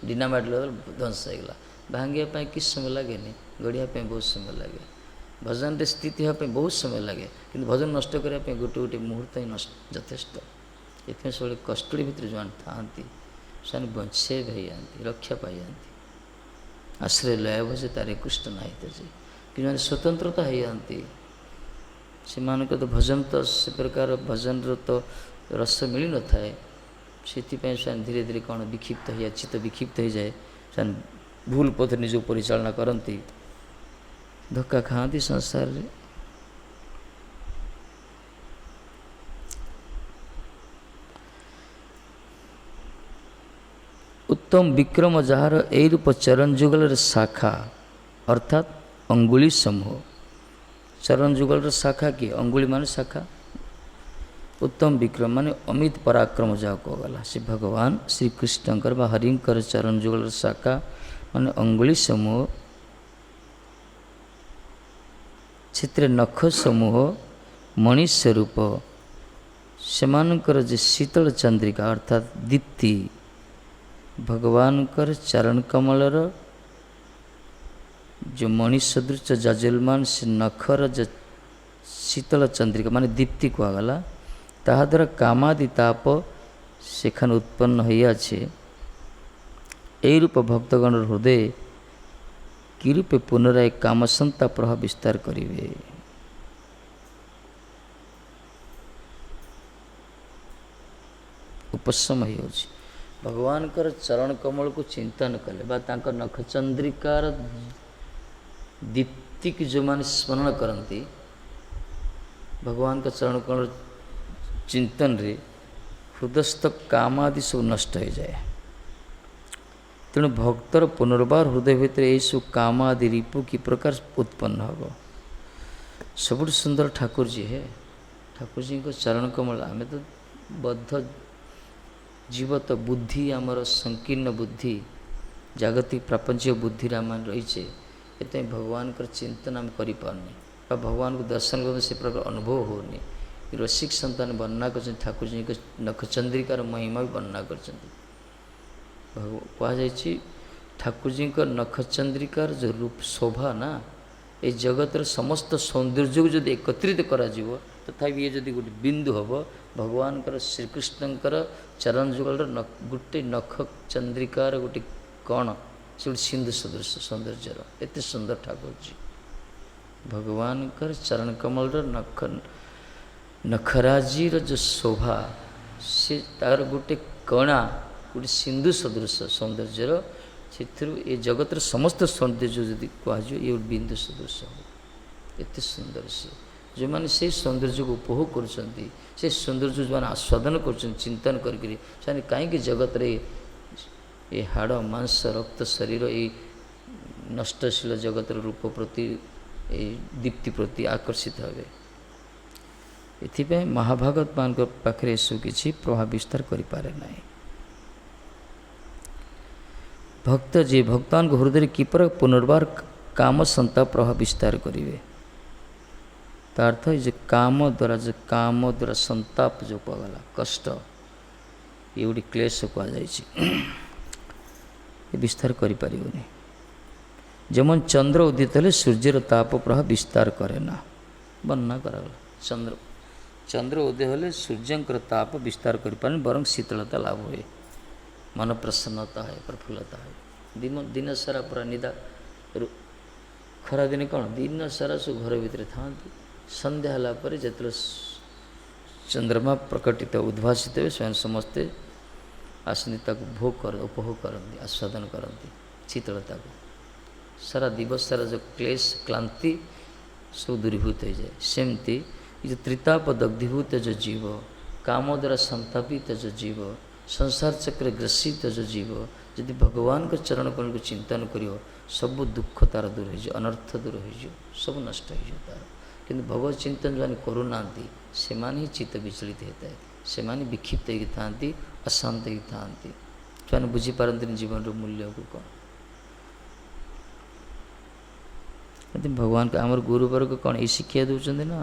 Speaker 1: ଡିନାମାଇଟ୍ ଲଗାଇଦେଲ, ଧ୍ୱଂସ ହେଇଗଲା। ଭାଙ୍ଗିବା ପାଇଁ କିଛି ସମୟ ଲାଗେନି, ଗଢ଼ିବା ପାଇଁ ବହୁତ ସମୟ ଲାଗେ। ଭଜନରେ ସ୍ଥିତି ହେବା ପାଇଁ ବହୁତ ସମୟ ଲାଗେ, କିନ୍ତୁ ଭଜନ ନଷ୍ଟ କରିବା ପାଇଁ ଗୋଟେ ଗୋଟେ ମୁହୂର୍ତ୍ତ ହିଁ ଯଥେଷ୍ଟ। ଏଥିପାଇଁ ସବୁବେଳେ କଷ୍ଟୁଡ଼ି ଭିତରେ ଯେଉଁମାନେ ଥାଆନ୍ତି ସେମାନେ ବଞ୍ଚେଇ ହେଇଯାଆନ୍ତି, ରକ୍ଷା ପାଇଯାଆନ୍ତି। ଆଶ୍ରୟ ଲୟ ଭଜେ ତାରେ କୃଷ୍ଣ ନାହିଁ ତେଜେ। କିନ୍ତୁ ମାନେ ସ୍ୱତନ୍ତ୍ରତା ହେଇଯାଆନ୍ତି, ସେମାନଙ୍କ ତ ଭଜନ ତ ସେ ପ୍ରକାର ଭଜନର ତ ରସ ମିଳିନଥାଏ। ସେଥିପାଇଁ ସେମାନେ ଧୀରେ ଧୀରେ କ'ଣ ବିକ୍ଷିପ୍ତ ହେଇଯାଏ, ଚିତ୍ତ ବିକ୍ଷିପ୍ତ ହେଇଯାଏ, ସେମାନେ ଭୁଲ ପଥରେ ନିଜକୁ ପରିଚାଳନା କରନ୍ତି, ଧକ୍କା ଖାଆନ୍ତି ସଂସାରରେ। ଉତ୍ତମ ବିକ୍ରମ ଯାହାର ଏଇ ରୂପ ଚରଣ ଯୁଗଳର ଶାଖା ଅର୍ଥାତ୍ ଅଙ୍ଗୁଳି ସମୂହ। ଚରଣ ଯୁଗଳର ଶାଖା କିଏ? ଅଙ୍ଗୁଳି ମାନେ ଶାଖା। ଉତ୍ତମ ବିକ୍ରମ ମାନେ ଅମିତ ପରାକ୍ରମ ଯାହା କୁହାଗଲା, ସେ ଭଗବାନ ଶ୍ରୀକୃଷ୍ଣଙ୍କର ବା ହରିଙ୍କର ଚରଣ ଯୁଗଳର ଶାଖା ମାନେ ଅଙ୍ଗୁଳି ସମୂହ। ସେଥିରେ ନଖ ସମୂହ ମଣି ସ୍ୱରୂପ, ସେମାନଙ୍କର ଯେ ଶୀତଳ ଚନ୍ଦ୍ରିକା ଅର୍ଥାତ୍ ଦୀପ୍ତି, ଭଗବାନଙ୍କର ଚରଣ କମଳର ଯେଉଁ ମଣି ସଦୃଶ ଜାଜଲମାନ ସେ ନଖର ଯେ ଶୀତଳ ଚନ୍ଦ୍ରିକା ମାନେ ଦୀପ୍ତି କୁହାଗଲା, ତାହାଦ୍ୱାରା କାମାଦି ତାପ ସେখানে ଉତ୍ପନ୍ନ ହୋଇଅଛି। এই ରୂପ ଭକ୍ତଗଣର ହୃଦୟ କି ରୂପେ ପୁନରାୟ କାମସନ୍ତା ପ୍ରଭାବ ବିସ୍ତାର କରିବେ। ଉପଶମ ହେଇଯାଉଛି। ଭଗବାନଙ୍କର ଚରଣ କମଳକୁ ଚିନ୍ତନ କଲେ ବା ତାଙ୍କ ନଖଚନ୍ଦ୍ରିକାର ଦୀପ୍ତିକୁ ଯେଉଁମାନେ ସ୍ମରଣ କରନ୍ତି, ଭଗବାନଙ୍କ ଚରଣ କମଳ ଚିନ୍ତନରେ ହୃଦୟସ୍ଥ କାମ ଆଦି ସବୁ ନଷ୍ଟ ହୋଇଯାଏ। ତେଣୁ ଭକ୍ତର ପୁନର୍ବାର ହୃଦୟ ଭିତରେ ଏହିସବୁ କାମ ଆଦି ରିପୁ କି ପ୍ରକାର ଉତ୍ପନ୍ନ ହେବ। ସବୁଠୁ ସୁନ୍ଦର ଠାକୁରଜୀ ହେ, ଠାକୁରଜୀଙ୍କ ଚରଣ କମଳ। ଆମେ ତ ବଦ୍ଧ ଜୀବ, ତ ବୁଦ୍ଧି ଆମର ସଂକୀର୍ଣ୍ଣ ବୁଦ୍ଧି, ଜାଗତିକ ପ୍ରାପଞ୍ଚିକ ବୁଦ୍ଧିରେ ଆମେ ରହିଛେ। ଏଥିପାଇଁ ଭଗବାନଙ୍କର ଚିନ୍ତନ ଆମେ କରିପାରୁନି ବା ଭଗବାନଙ୍କୁ ଦର୍ଶନ କରୁ ସେ ପ୍ରକାର ଅନୁଭବ ହେଉନି। ରସିକ ସନ୍ତାନ ବର୍ଣ୍ଣନା କରିଛନ୍ତି, ଠାକୁରଜୀଙ୍କ ନଖଚନ୍ଦ୍ରିକାର ମହିମା ବି ବର୍ଣ୍ଣନା କରିଛନ୍ତି। କୁହାଯାଇଛି ଠାକୁରଜୀଙ୍କ ନଖଚନ୍ଦ୍ରିକାର ଯେଉଁ ରୂପ ଶୋଭା ନା, ଏ ଜଗତର ସମସ୍ତ ସୌନ୍ଦର୍ଯ୍ୟକୁ ଯଦି ଏକତ୍ରିତ କରାଯିବ, ତଥାପି ଇଏ ଯଦି ଗୋଟେ ବିନ୍ଦୁ ହେବ, ଭଗବାନଙ୍କର ଶ୍ରୀକୃଷ୍ଣଙ୍କର ଚରଣ ଯୁଗଳର ଗୋଟେ ନଖ ଚନ୍ଦ୍ରିକାର ଗୋଟେ କ'ଣ, ସେ ଗୋଟେ ସିନ୍ଧୁ ସଦୃଶ ସୌନ୍ଦର୍ଯ୍ୟର। ଏତେ ସୁନ୍ଦର ଠାକୁରଜୀ। ଭଗବାନଙ୍କର ଚରଣ କମଳର ନଖରାଜିର ଯେଉଁ ଶୋଭା, ସେ ତାର ଗୋଟେ କଣା, ଗୋଟେ ସିନ୍ଧୁ ସଦୃଶ ସୌନ୍ଦର୍ଯ୍ୟର। ସେଥିରୁ ଏ ଜଗତର ସମସ୍ତ ସୌନ୍ଦର୍ଯ୍ୟ ଯଦି କୁହାଯିବ, ଇଏ ଗୋଟେ ବିନ୍ଦୁ ସଦୃଶ ହେବ। ଏତେ ସୁନ୍ଦର ସେ। ଯେଉଁମାନେ ସେଇ ସୌନ୍ଦର୍ଯ୍ୟକୁ ଉପଭୋଗ କରୁଛନ୍ତି, ସେ ସୌନ୍ଦର୍ଯ୍ୟ ଯେଉଁମାନେ ଆସ୍ୱାଦନ କରୁଛନ୍ତି ଚିନ୍ତନ କରିକିରି, ସେମାନେ କାହିଁକି ଜଗତରେ ଏ ହାଡ଼ ମାଂସ ରକ୍ତ ଶରୀର ଏଇ ନଷ୍ଟଶୀଳ ଜଗତର ରୂପ ପ୍ରତି, ଏଇ ଦୀପ୍ତି ପ୍ରତି ଆକର୍ଷିତ ହେବେ। ଏଥିପାଇଁ ମହାଭାଗବତ ମାନଙ୍କ ପାଖରେ ଏସବୁ କିଛି ପ୍ରଭାବ ବିସ୍ତାର କରିପାରେ ନାହିଁ। ଭକ୍ତ ଯିଏ ଭକ୍ତମାନଙ୍କ ହୃଦୟରେ କିପରି ପୁନର୍ବାର କାମ ସନ୍ତାପ ପ୍ରଭାବ ବିସ୍ତାର କରିବେ, ତା ଅର୍ଥ ଯେ କାମ ଦ୍ୱାରା ସନ୍ତାପ ଯେଉଁ କୁହାଗଲା, କଷ୍ଟ, ଇଏ ଗୋଟେ କ୍ଲେଶ କୁହାଯାଇଛି, ଏ ବିସ୍ତାର କରିପାରିବନି। ଯେମନ ଚନ୍ଦ୍ର ଉଦିତ ହେଲେ ସୂର୍ଯ୍ୟର ତାପ ପ୍ରଭାବ ବିସ୍ତାର କରେ ନା, ବର୍ଣ୍ଣନା କରାଗଲା। ଚନ୍ଦ୍ର ଉଦୟ ହେଲେ ସୂର୍ଯ୍ୟଙ୍କର ତାପ ବିସ୍ତାର କରିପାରେନି, ବରଂ ଶୀତଳତା ଲାଭ ହୁଏ, ମନ ପ୍ରସନ୍ନତା ହୁଏ, ପ୍ରଫୁଲ୍ଲତା ହୁଏ। ଦିନ ସାରା ପୁରା ନିଦା, ଖରାଦିନେ କ'ଣ ଦିନ ସାରା ସବୁ ଘର ଭିତରେ ଥାଆନ୍ତି। ସନ୍ଧ୍ୟା ହେଲା ପରେ ଯେତେବେଳେ चंद्रमा प्रकटित उद्भासित हुए स्वयं समस्ते आसनी उपभोग करती आस्वादन करती शीतलता को सारा दिवस सारा जो क्लेश क्लांति सब दूरीभूत हो जाए। सेमती जो त्रिताप दग्धीभूत जो जीव काम द्वारा संतापित जो जीव संसार चक्र ग्रसित जो जीव यदि भगवान के चरण कमल को चिंतन करियो सब दुख तार दूर हो अनर्थ दूर हो सब नष्ट हो तार किंतु भगवत चिंतन जो करूना से ही चित्त विचलित होता है से विक्षिप्त था अशांत था जो बुझीपारती जीवन मूल्य को कौन भगवान का आमर गुरुवर्ग कौन ये शिक्षा दौरान ना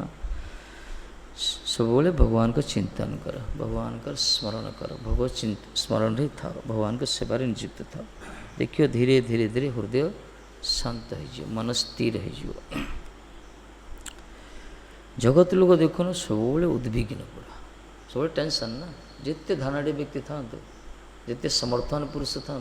Speaker 1: सब भगवान का चिंतन कर भगवान का स्मरण कर भगवत स्मरण ही था भगवान को सेवार नियुक्त था देखियो धीरे धीरे धीरे हृदय शांत हो मन स्थिर हो जगत लोग देखो ना सब उद्विग्न पूरा सब टेंशन ना जिते धनाढ़ व्यक्ति था जिते समर्थन पुरुष था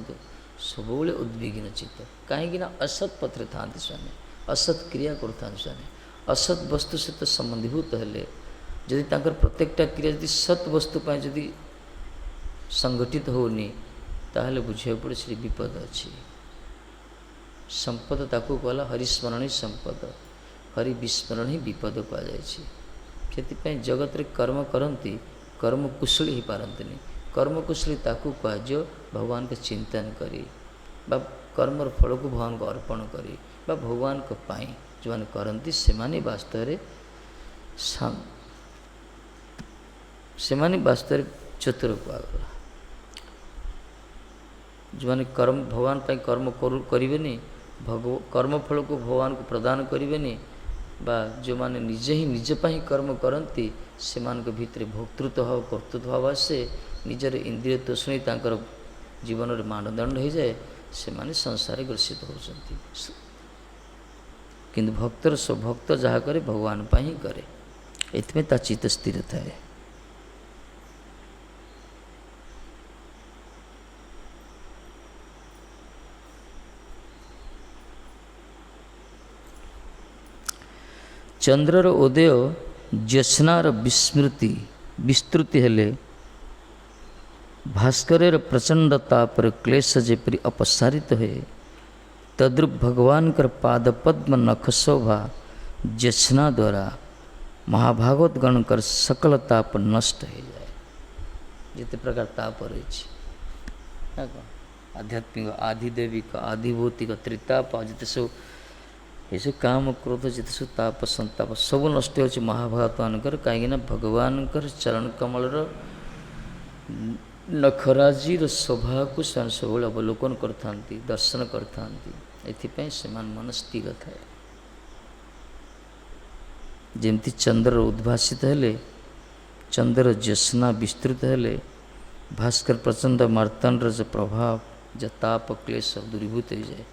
Speaker 1: सब उद्विग्न चित्त कहीं असत पथरे था स्वामी असत क्रिया करता स्वामी असत वस्तु सहित संबंधीभूत हेले जदि प्रत्येकटा क्रिया यदि सत वस्तु जदि संगठित होनी ताहले बुझे पड़े से विपद अच्छी संपद ताकू कहला हरिस्मरण ही संपद हरि विस्मरण ही विपद कहुई जगत रे कर्म करती कर्म कुशली ही पारंतनी कर्म कुशली ताकू कहुए भगवान के चिंतन करी बा कर्मर फल को भगवान को अर्पण करी बा भगवान को पाई जो मैंने करती से वास्तव में वास्तव चतुर कहगला जो मैंने कर्म भगवान पाई कर्म करें कर्मफल को भगवान को प्रदान करें बा जो मैंने निजे ही निजपा ही कर्म करती से भितर भोक्तृत्व भाव कर्तृत्व भाव आसे निजर इंद्रिय तोषणी जीवन में मानदंड हो जाए से संसार ग्रसित होती किंतु भक्तर भक्त जहाँ करे भगवान पाई ही करे इतमें ता चित्त स्थिर थाए। चंद्रर उदय ज्योत्स्नार विस्तृति हेले भास्कर प्रचंड तापर क्लेश जेपरी अपसारित हुए तद्रुप भगवान कर पादपद्म नख शोभा ज्योत्स्ना द्वारा महाभागवत गण कर सकल ताप नष्ट हो जाए। जिते प्रकार ताप रही आध्यात्मिक आधिदेविक आधिभौतिक त्रिताप जिते सब ये सब काम क्रोध जिते सब ताप संताप सब नष्ट हो महाभारत मानकर कहीं भगवान चरण कमल नखराजीर शोभा को स्वयं सब अवलोकन करता दर्शन करता से मन स्थिर थाए जमती चंद्र उद्भासित हेले चंद्र ज्योत्स्ना विस्तृत हेले भास्कर प्रचंड मार्तांड जो प्रभाव जो ताप क्लेश दूरीभूत हो जाए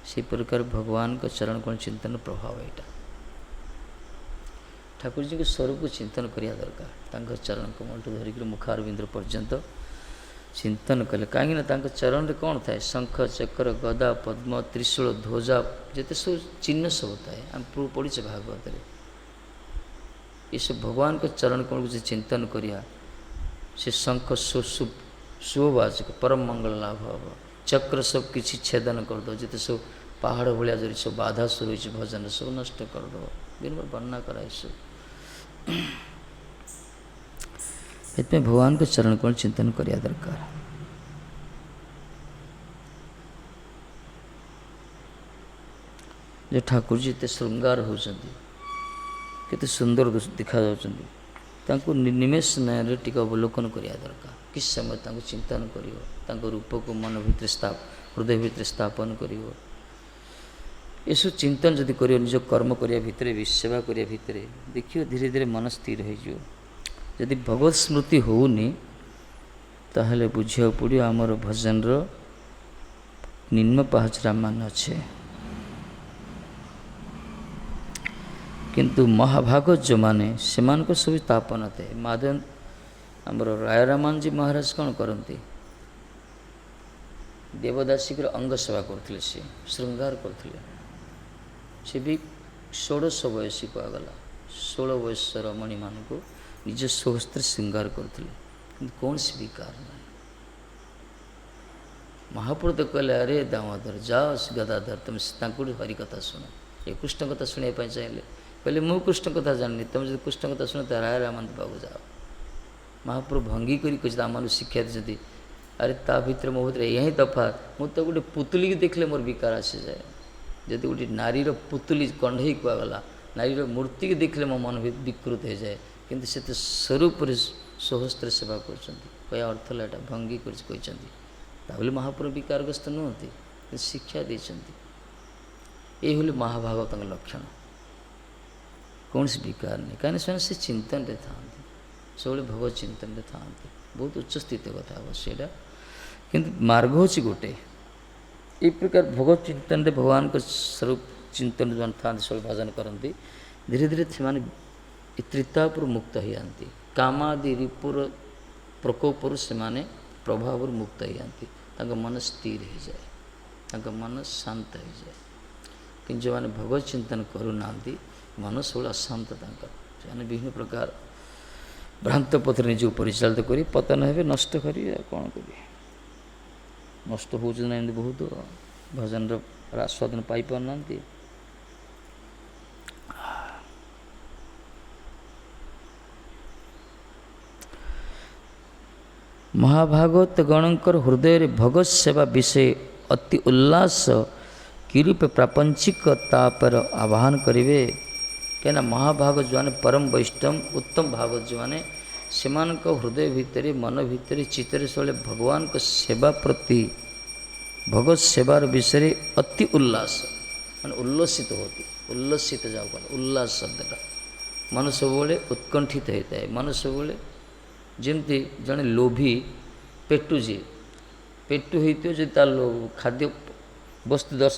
Speaker 1: से प्रकार भगवान का चरण कौन चिंतन प्रभाव यहाँ ठाकुर जी के स्वरूप को चिंतन करिया दरकार चरण कमल धरिक मुखारविंद पर्यंत चिंतन कले कहीं चरण रे कौन थाए शंख चक्र गदा पद्म त्रिशूल ध्वजा जिते सब चिन्ह सब थाए आम पढ़ीचे भागवत ये सब भगवान के चरण कमल को चिंतन करिया से शंख शुभवाचक परम मंगल लाभ हम चक्र सब किसी छेदन करदे जिते सब पहाड़ भाया जो सब बाधा सुर हो भजन सब नष्ट करदे दिन भर वर्णना कराए सब इतने भगवान के चरण को चिंतन करिया दरकार। जो ठाकुर जी एत श्रृंगार होती केते सुंदर दिखा जाऊँ निमेष नयन टी अवलोकन करिया दरकार किस समय चिंतन कर रूप को मन भितर हृदय भितर स्थापन कर ये सब चिंतन जदि कर निज कर्म करिया भितर सेवा करिया भितर देखियो धीरे धीरे मन स्थिर हो जदि भगवत स्मृति होनी ताहले बुझिया पड़ो आमर भजन निम्न पाहचरा मान अच्छे किंतु महाभागवत जो माने से सब तापन थे माधव आमर राय रामान जी महाराज कौन करती देवदासी अंग सेवा करते श्रृंगार करते भी 16 बयसी कहगला 16 बयस रमणी मान को निज स्वहस्त्र श्रृंगार करते कौन सी विकार ना महाप्रभु तो कहले अरे दामोदर जाओ गदाधर तुम हरि कथा शुण ये कृष्ण कथा शुणा चाहिए कहले मु कृष्ण कथा जाननी तुम जो कृष्ण कथा शुण तो राय रामंत बाबू जाओ महाप्रभु भंगी करी आम शिक्षा दी अरे ता भर मो भर यही दफा मु तो गोटे पुतली की देखले मोर विकार आसी जाए जदि गोटे नारीर पुतली कंढई कुआगला नारीर मूर्ति की देखले मो मन विकृत हो जाए किंतु से तो स्वरूप स्वहस्त्र सेवा कर अर्थ है भंगी कर महाप्रभु विकारग्रस्त नुहति शिक्षा देते ये महाभागवत लक्षण कौन सी विकार नहीं कहीं से चिंतन रे था सब भगवत चिंतन रे था बहुत उच्च स्थित कथा हे से किंतु मार्ग हूँ गोटे ये प्रकार भगवत चिंतन रे भगवान को स्वरूप चिंतन जो था सब भजन करती धीरे धीरे से त्रितापुर मुक्त हो जाती कामादि रिपुर प्रकोपर से प्रभाव मुक्त हो जाती मन स्थिर हो जाए मन शांत हो जाए कि जो मैंने भगवत चिंतन करूना मन सब अशांत से विभिन्न प्रकार भ्रांत पथर निज परिचालित कर पतन हे नष्ट करें कौन करें नष्ट हो बहुत भजन आस्वादन पाई पारना महाभागवत गणकर हृदय भगवत सेवा विषय अति उल्लास किरूपे प्रापंचिकता पर आह्वान करेंगे क्या महाभागवत जो मैंने परम वैष्णव उत्तम भागवत जो मैंने से हृदय भितर मन भितर चित्तर सब भगवान को सेवा प्रति भगवत सेवार विषय अति उल्लास मान उल्लसित होती उल्लसित जाओ उल्लास शब्दटा मन सब उत्कंठित होता है मन सब जमती जड़े लोभी पेटु जी पेटु होती जो तार खाद्य वस्तु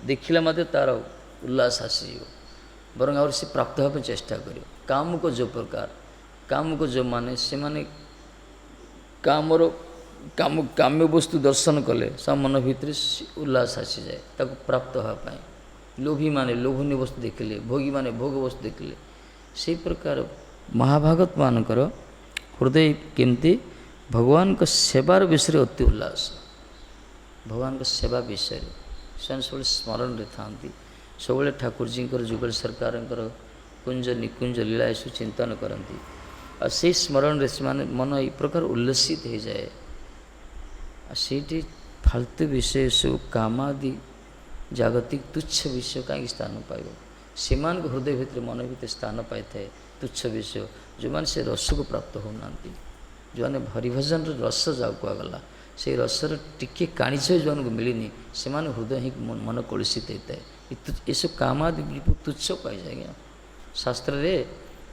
Speaker 1: देखला मत तार उल्लास आसी बर और से प्राप्त होगा चेष्टा कर काम को जो प्रकार काम को जो माने से माने कामर काम काम्य वस्तु दर्शन कले सब मन भितर उल्लास आसी जाए ताको प्राप्त होगापाई लोभी माने लोभनीय वस्तु देखिले भोगी माने भोग वस्तु देखिले से प्रकार महाभागवत मानकर हृदय केमती भगवान को सेवार विषय अति उल्लास भगवान को सेवा विषय से सब स्मरण रे था सब ठाकुर जी जुगल सरकार कुंज निकुंज लीला यू चिंतन करती और से स्मरण रे मन ये प्रकार उल्लसित हो जाए से फालतू विषय सब कामादि जागतिक तुच्छ विषय कहीं स्थान पाइब से हृदय भितर मन भितर स्थान पाई था तुच्छ विषय जो मैंने से रस को प्राप्त होना जो मैंने हरिभजन रस जाऊ कुआगला से रसर टिके काणीच जो मिलनी से हृदय ही मन कलुषित होता है ये सब कामादि तुच्छ पाई जाए शास्त्र रे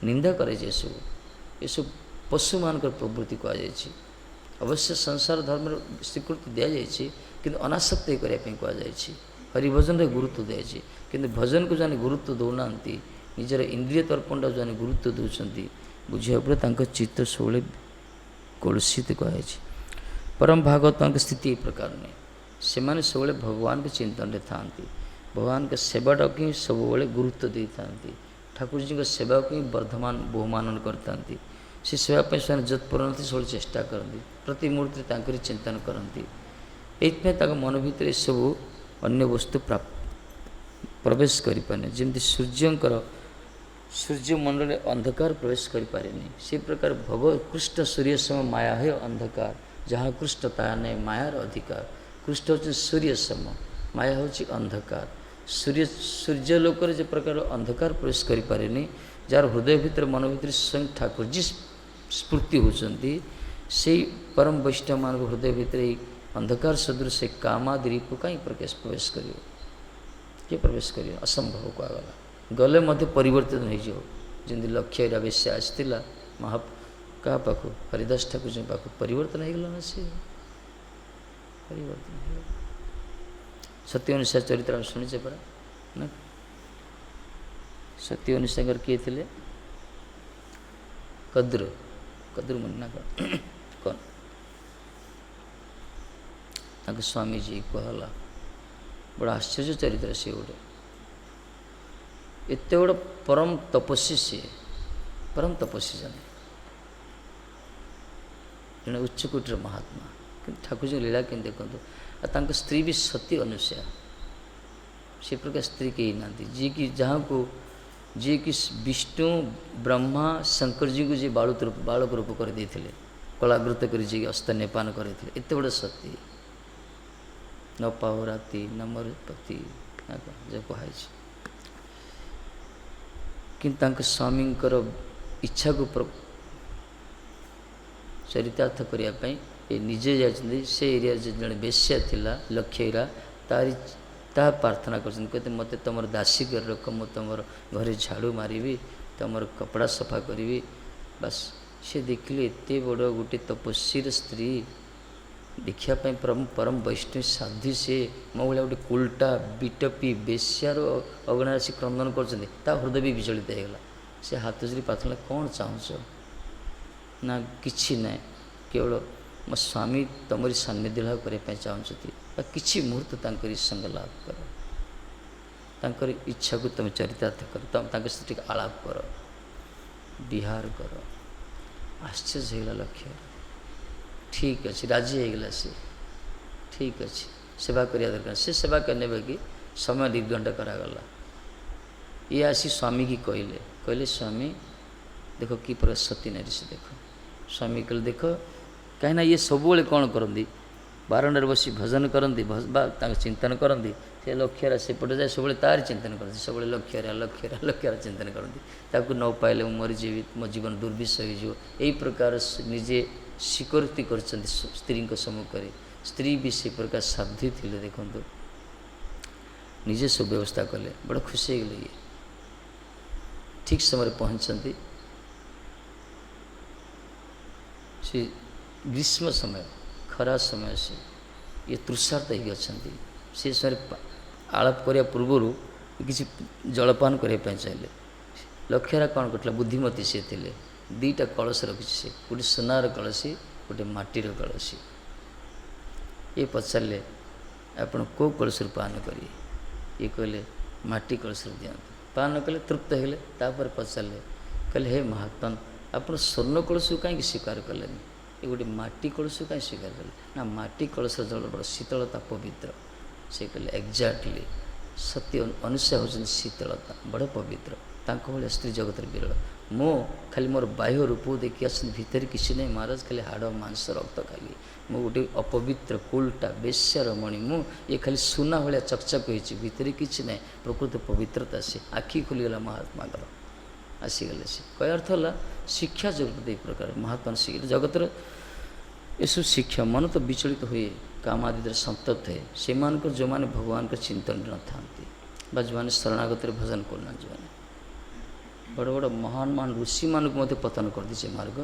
Speaker 1: निंदा करे ये सब पशु मान प्रवृत्ति कहुई अवश्य संसार धर्म स्वीकृति दि जाए कि अनासक्त कहुई हरिभजन गुरुत्व दिखाई कि भजन को जो गुरुत्व दौना निजर इंद्रिय तर्पणटा जो गुरुत्व दौरान बुझा पर चित्त सब कलुषित कहुई परम भागवत स्थिति ये प्रकार नहीं से सब भगवान के चिंतन में था भगवान के सेवाटा को सब गुरुत्व दे था ठाकुर जी सेवा को वर्धमान बहुमान करता से सेवाई से जत्पर सब चेष्टा करती प्रति मुहूर्ते चिंतन करती ये मन भितर सब अन्य वस्तु प्रवेश करें जमी सूर्यमंडल अंधकार प्रवेश करें से प्रकार भगवत कृष्ण सूर्य सम माया है अंधकार जहाँ कृष्ण ता नहीं मायार अधिकार कृष्ण हूँ सूर्य सम माया हूँ अंधकार सूर्यलोक जो प्रकार अंधकार प्रवेश करें जार हृदय भितर मन भितर स्वयं ठाकुर जी स्फूर्ति होती से परम वैष्णव मान हृदय भितर अंधकार सदृश कामादि रिपु कहीं प्रवेश कर प्रवेश कर असंभव कहगला गले मध्य परिवर्तित नहीं जमी लक्ष्य बेश्या आसाला महा क्या पाख हरिदास ठाकुर जी पाख परिवर्तन हो गला ना सी परिवर्तन सत्य अनुसार चरित्र आम शुणीचे परा ना सत्य अनुसार किए थे कद्र कद्र मुन्ना कौन स्वामी जी कहला बड़ा आश्चर्य चरित्र सी गोटे एत बड़ परम तपस्वी सी परम तपस्वी जाने ଜଣେ ଉଚ୍ଚକୋଟୀର ମହାତ୍ମା। କିନ୍ତୁ ଠାକୁରଜୀଙ୍କ ଲୀଳା କେମିତି ଦେଖନ୍ତୁ। ଆଉ ତାଙ୍କ ସ୍ତ୍ରୀ ବି ସତୀ ଅନୁସୟା। ସେ ପ୍ରକାର ସ୍ତ୍ରୀ କେହି ନାହାନ୍ତି ଯିଏକି ବିଷ୍ଣୁ ବ୍ରହ୍ମା ଶଙ୍କରଜୀଙ୍କୁ ଯିଏ ବାଳକ ରୂପ କରିଦେଇଥିଲେ, କଳାବୃତ କରି ଯିଏକି ଅସ୍ତନ୍ୟପାନ କରିଥିଲେ, ଏତେ ବଡ଼ ସତୀ। ନ ପାଉ ରାତି ନ ମର ପତି ଯେ କୁହାଯାଇଛି। କିନ୍ତୁ ତାଙ୍କ ସ୍ୱାମୀଙ୍କର ଇଚ୍ଛାକୁ ଚରିତାର୍ଥ କରିବା ପାଇଁ ଏ ନିଜେ ଯାଇଛନ୍ତି। ସେ ଏରିଆରେ ଜଣେ ବେଶ୍ୟା ଥିଲା ଲକ୍ଷ୍ୟୀରା, ତାହା ପ୍ରାର୍ଥନା କରିଛନ୍ତି, କହିଲେ ମୋତେ ତୁମର ଦାସୀ କରି ରଖ, ମୁଁ ତୁମର ଘରେ ଝାଡ଼ୁ ମାରିବି, ତୁମର କପଡ଼ା ସଫା କରିବି। ବାସ୍ ସେ ଦେଖିଲେ ଏତେ ବଡ଼ ଗୋଟେ ତପସ୍ୱୀର ସ୍ତ୍ରୀ, ଦେଖିବା ପାଇଁ ପରମ ବୈଷ୍ଣବ ସାଧ୍ୱୀ, ସେ ମୋ ଭଳିଆ ଗୋଟେ କୁଲଟା ବିଟପି ବେଶ୍ୟାର ଅଗଣାରେ ଆସି କ୍ରନ୍ଦନ କରୁଛନ୍ତି। ତା ହୃଦୟ ବି ବିଚଳିତ ହେଇଗଲା। ସେ ହାତ ଯୋଡ଼ି ପ୍ରାର୍ଥନା, କ'ଣ ଚାହୁଁଛ? ନା କିଛି ନାହିଁ, କେବଳ ମୋ ସ୍ୱାମୀ ତୁମରି ସାନ୍ନିଧ୍ୟ ଲାଭ କରିବା ପାଇଁ ଚାହୁଁଛନ୍ତି, ବା କିଛି ମୁହୂର୍ତ୍ତ ତାଙ୍କରି ସଙ୍ଗ ଲାଭ କର, ତାଙ୍କର ଇଚ୍ଛାକୁ ତୁମେ ଚରିତାର୍ଥ କର, ତାଙ୍କ ସହିତ ଟିକେ ଆଳାପ କର, ବିହାର କର। ଆଶ୍ଚର୍ଯ୍ୟ ହେଇଗଲା ଲକ୍ଷ୍ୟ। ଠିକ୍ ଅଛି, ରାଜି ହେଇଗଲା ସେ। ଠିକ୍ ଅଛି, ସେବା କରିବା ଦରକାର। ସେ ସେବା କରିନେବେ କି ସମୟ ନିର୍ଘଣ୍ଟ କରାଗଲା। ଇଏ ଆସି ସ୍ୱାମୀକି କହିଲେ ସ୍ୱାମୀ ଦେଖ କି ପ୍ରକାର ସତୀ ନାରୀ ସେ ଦେଖ। ସ୍ୱାମୀ କହିଲେ ଦେଖ, କାହିଁକିନା ଇଏ ସବୁବେଳେ କ'ଣ କରନ୍ତି, ବାରଣ୍ଡାରେ ବସି ଭଜନ କରନ୍ତି ବା ତାଙ୍କ ଚିନ୍ତନ କରନ୍ତି। ସେ ଲକ୍ଷ୍ୟରା ସେପଟେ ଯାଏ, ସବୁବେଳେ ତାରି ଚିନ୍ତନ କରନ୍ତି, ସବୁବେଳେ ଲକ୍ଷ୍ୟରା ଚିନ୍ତନ କରନ୍ତି। ତାକୁ ନ ପାଇଲେ ମୁଁ ମରିଯିବି, ମୋ ଜୀବନ ଦୁର୍ବିଷ ହୋଇଯିବ, ଏହି ପ୍ରକାର ନିଜେ ସ୍ୱୀକୃତି କରିଛନ୍ତି ସ୍ତ୍ରୀଙ୍କ ସମ୍ମୁଖରେ। ସ୍ତ୍ରୀ ବି ସେ ପ୍ରକାର ସାଧ୍ୱୀ ଥିଲେ। ଦେଖନ୍ତୁ, ନିଜେ ସୁବ୍ୟବସ୍ଥା କଲେ, ବଡ଼ ଖୁସି ହେଇଗଲେ। ଇଏ ଠିକ୍ ସମୟରେ ପହଞ୍ଚନ୍ତି। ସେ ଗ୍ରୀଷ୍ମ ସମୟ, ଖରା ସମୟ, ସେ ଇଏ ତୃଷାର୍ତ୍ତ ହେଇକି ଅଛନ୍ତି। ସେ ସମୟରେ ଆଳାପ କରିବା ପୂର୍ବରୁ କିଛି ଜଳପାନ କରିବା ପାଇଁ ଚାହିଁଲେ। ଲକ୍ଷ୍ୟରା କ'ଣ କରିଥିଲା, ବୁଦ୍ଧିମତୀ ସେ ଥିଲେ। ଦୁଇଟା କଳସ ରଖିଛି ସେ, ଗୋଟେ ସୁନାର କଳସୀ, ଗୋଟେ ମାଟିର କଳସୀ। ଇଏ ପଚାରିଲେ ଆପଣ କେଉଁ କଳସରୁ ପାନ କରିବେ? ଇଏ କହିଲେ ମାଟି କଳସରୁ ଦିଅନ୍ତୁ। ପାନ କଲେ, ତୃପ୍ତ ହେଇଗଲେ। ତାପରେ ପଚାରିଲେ, କହିଲେ ହେ ମହାତ୍ମା, ଆପଣ ସ୍ୱର୍ଣ୍ଣ କଳସକୁ କାହିଁକି ସ୍ୱୀକାର କଲେନି? ଏ ଗୋଟେ ମାଟି କଳସକୁ କାହିଁକି ସ୍ୱୀକାର କଲେ? ନା ମାଟି କଳସର ଜଳ ବଡ଼ ଶୀତଳତା, ପବିତ୍ର। ସେ କହିଲେ ଏକ୍ଜାକ୍ଟଲି, ସତ୍ୟ ଅନୁସୟା ହେଉଛନ୍ତି ଶୀତଳତା, ବଡ଼ ପବିତ୍ର। ତାଙ୍କ ଭଳିଆ ସ୍ତ୍ରୀ ଜଗତରେ ବିରଳ। ମୁଁ ଖାଲି ମୋର ବାହ୍ୟ ରୂପକୁ ଦେଖି ଆସନ୍ତି, ଭିତରେ କିଛି ନାହିଁ ମହାରାଜ, ଖାଲି ହାଡ଼ ମାଂସ ରକ୍ତ ଖାଲି। ମୁଁ ଗୋଟେ ଅପବିତ୍ର କୁଲଟା ବେଶ୍ୟାର ମଣି। ମୁଁ ଇଏ ଖାଲି ସୁନା ଭଳିଆ ଚକଚକ ହେଇଛି, ଭିତରେ କିଛି ନାହିଁ, ପ୍ରକୃତ ପବିତ୍ରତା। ସେ ଆଖି ଖୋଲିଗଲା ମହାତ୍ମାଙ୍କର, ଆସିଗଲେ। ସେ କହିବା ଅର୍ଥ ହେଲା ଶିକ୍ଷା ଜଗତ ଏହି ପ୍ରକାର ମହାତ୍ମା ଶିଖିଲେ। ଜଗତର ଏସବୁ ଶିକ୍ଷା ମନ ତ ବିଚଳିତ ହୁଏ, କାମାଦିରେ ସନ୍ତପ୍ତ ହୁଏ। ସେମାନଙ୍କର ଯେଉଁମାନେ ଭଗବାନଙ୍କର ଚିନ୍ତନ ନଥାନ୍ତି, ବା ଯେଉଁମାନେ ଶରଣାଗତରେ ଭଜନ କରୁନାହାନ୍ତି, ଯେଉଁମାନେ ବଡ଼ ବଡ଼ ମହାନ ଋଷିମାନଙ୍କୁ ମଧ୍ୟ ପତନ କରିଦେଇছে ମାର୍ଗ।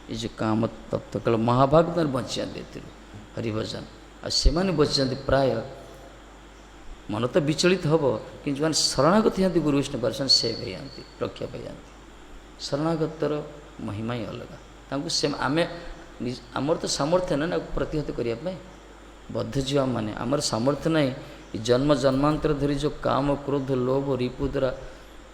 Speaker 1: ଏ ଯେଉଁ କାମ ତପ୍ତ କେବଳ ମହାଭାଗବତରେ ବଞ୍ଚିଯାନ୍ତି ଏଥିରୁ ହରିଭଜନ। ଆଉ ସେମାନେ ବଞ୍ଚିଯାନ୍ତି ପ୍ରାୟ, ମନ ତ ବିଚଳିତ ହେବ, କିନ୍ତୁ ଯେଉଁମାନେ ଶରଣାଗତ ହୁଅନ୍ତି ଗୁରୁ ବିଷ୍ଣୁ ପାର୍ଶ୍ୱ, ସେ ହେଇଯାନ୍ତି, ରକ୍ଷା ପାଇଯାନ୍ତି। ଶରଣାଗତର ମହିମା ହିଁ ଅଲଗା। ତାଙ୍କୁ ଆମର ତ ସାମର୍ଥ୍ୟ ନାହିଁ ନା ପ୍ରତିହତ କରିବା ପାଇଁ। ବଦ୍ଧଜୀବ ମାନେ, ଆମର ସାମର୍ଥ୍ୟ ନାହିଁ। ଜନ୍ମ ଜନ୍ମାନ୍ତର ଧରି ଯେଉଁ କାମ, କ୍ରୋଧ, ଲୋଭ, ରିପୁ ଦ୍ୱାରା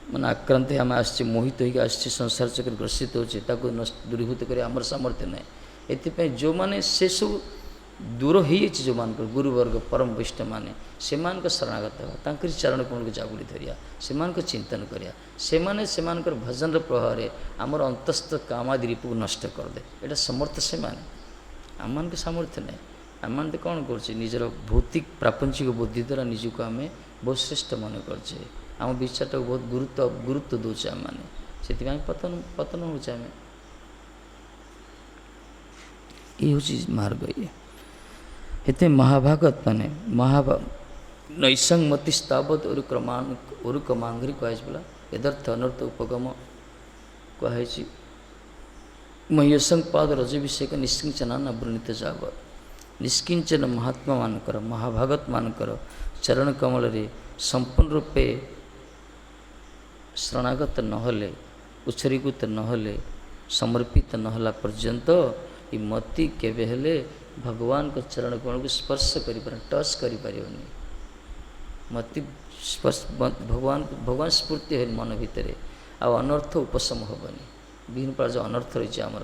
Speaker 1: ମାନେ ଆକ୍ରାନ୍ତ ହେଇ ଆମେ ଆସିଛେ, ମୋହିତ ହୋଇକି ଆସିଛେ, ସଂସାର ଚକ୍ରରେ ଗ୍ରସିତ ହେଉଛେ, ତାକୁ ଦୂରୀଭୂତ କରିବା ଆମର ସାମର୍ଥ୍ୟ ନାହିଁ। ଏଥିପାଇଁ ଯେଉଁମାନେ ସେସବୁ ଦୂର ହେଇଯାଇଛି, ଯେଉଁମାନଙ୍କର ଗୁରୁବର୍ଗ ପରମ ବୈଷ୍ଣବମାନେ, ସେମାନଙ୍କ ଶରଣାଗତ ହେବା, ତାଙ୍କରି ଚରଣ କମଳକୁ ଜାବୁଡ଼ି ଧରିବା, ସେମାନଙ୍କ ଚିନ୍ତନ କରିବା। ସେମାନେ ସେମାନଙ୍କର ଭଜନର ପ୍ରଭାବରେ ଆମର ଅନ୍ତସ୍ଥ କାମାଦି ରୂପକୁ ନଷ୍ଟ କରିଦେ। ଏଇଟା ସମର୍ଥ ସେମାନେ, ଆମମାନଙ୍କ ସାମର୍ଥ୍ୟ ନାହିଁ। ଆମମାନେ ତ କ'ଣ କରୁଛେ, ନିଜର ଭୌତିକ ପ୍ରାପଞ୍ଚିକ ବୁଦ୍ଧି ଦ୍ୱାରା ନିଜକୁ ଆମେ ବହୁତ ଶ୍ରେଷ୍ଠ ମନେ କରୁଛେ। ଆମ ବିଚାରଟାକୁ ବହୁତ ଗୁରୁତ୍ୱ ଦେଉଛେ ଆମମାନେ, ସେଥିପାଇଁ ପତନ ହେଉଛେ ଆମେ। ଇଏ ହେଉଛି ମାର୍ଗ। ଇଏ ଏତେ ମହାଭାଗତ ମାନେ ନୈସଙ୍ଗ ମତି ସ୍ତାବତ ଉରୁକମାଙ୍ଗରି କୁହାଯାଇଛି ବୋଲା, ଏଦର୍ଥ ଅନର୍ଥ ଉପଗମ କୁହାଯାଇଛି। ମହ୍ୟସଙ୍ଗ ପାଦ ରଜଭିଷେକ ନିଷ୍କିଞ୍ଚନ ବୃଣିତ ଯାବତ। ନିଷ୍କିଞ୍ଚନ ମହାତ୍ମାମାନଙ୍କର, ମହାଭାଗତମାନଙ୍କର ଚରଣ କମଳରେ ସମ୍ପୂର୍ଣ୍ଣ ରୂପେ ଶରଣାଗତ ନହେଲେ, ଉତ୍ସର୍ଗୀକୃତ ନହେଲେ, ସମର୍ପିତ ନହେଲା ପର୍ଯ୍ୟନ୍ତ ଏ ମତି କେବେ ହେଲେ ଭଗବାନଙ୍କ ଚରଣ କମଳକୁ ସ୍ପର୍ଶ କରିପାରେ, ଟଚ୍ କରିପାରିବନି। ମତି ଭଗବାନ ସ୍ଫୂର୍ତ୍ତି ହୁଏ ମନ ଭିତରେ, ଆଉ ଅନର୍ଥ ଉପଶମ ହେବନି। ବିଭିନ୍ନ ପ୍ରକାର ଯେଉଁ ଅନର୍ଥ ରହିଛି ଆମର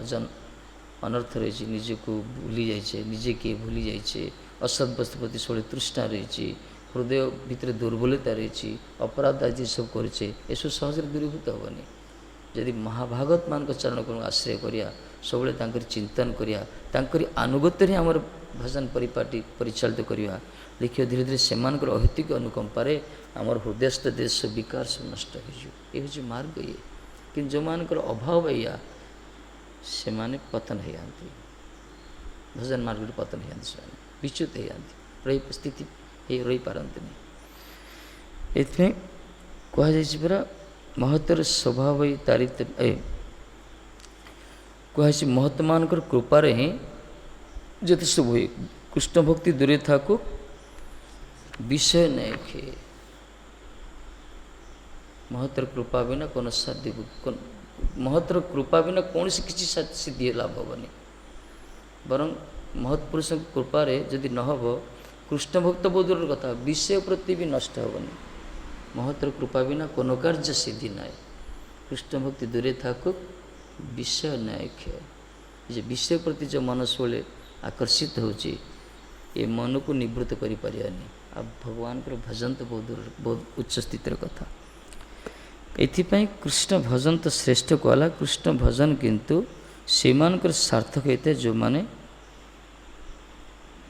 Speaker 1: अनर्थ रही निजक भूली जाइए निजे किए भूली जाइए असद वस्तु प्रति सब तृष्णा रही हृदय भितर दुर्बलता रही अपराध आज सब करे एसब सहज दूरीभूत हेनी जदि महाभागवत मान चरण को आश्रय करिया सब चिंतन करिया तांकरी आनुगत्य आम भजन परिपाटी परिचालित करिया देखिए धीरे धीरे से अहैतिक अनुकंपारे आमर हृदयस्थ देश विकार सब नष्ट हो मार्ग ये कि जो मान अभाव या से माने पतन हो जाती भजन मार्ग पतन हो जाती विच्युत हो जाती रही स्थिति रही पारती नहीं ये कहुरा महतर स्वभाव तारित कहुई महत मान कृपार ही जिते सब हुए कृष्ण भक्ति दूरे था को विषय नहीं खे महतर कृपा बिना कौन साध्य महतर कृपा बिना कौन सी किसी सिद्धि लाभ हेनी बरं महत्पुरुष कृपार जदि नहब कृष्ण भक्त बहुत दूर कथा विषय प्रति भी नष्ट हेनी महतर कृपा बिना कोनो कार्य सिद्धि ना कृष्ण भक्ति दूरे था विषय न्याय खे विषय प्रति जो मन सब आकर्षित होची ये मन को निवृत्त करी परियानी अब भगवान को भजन तो बहुत दूर बहुत उच्च स्थितिर कथा एथिपाई कृष्ण भजन तो श्रेष्ठ कहला कृष्ण भजन किंतु सेमानकर सार्थक होता है जो माने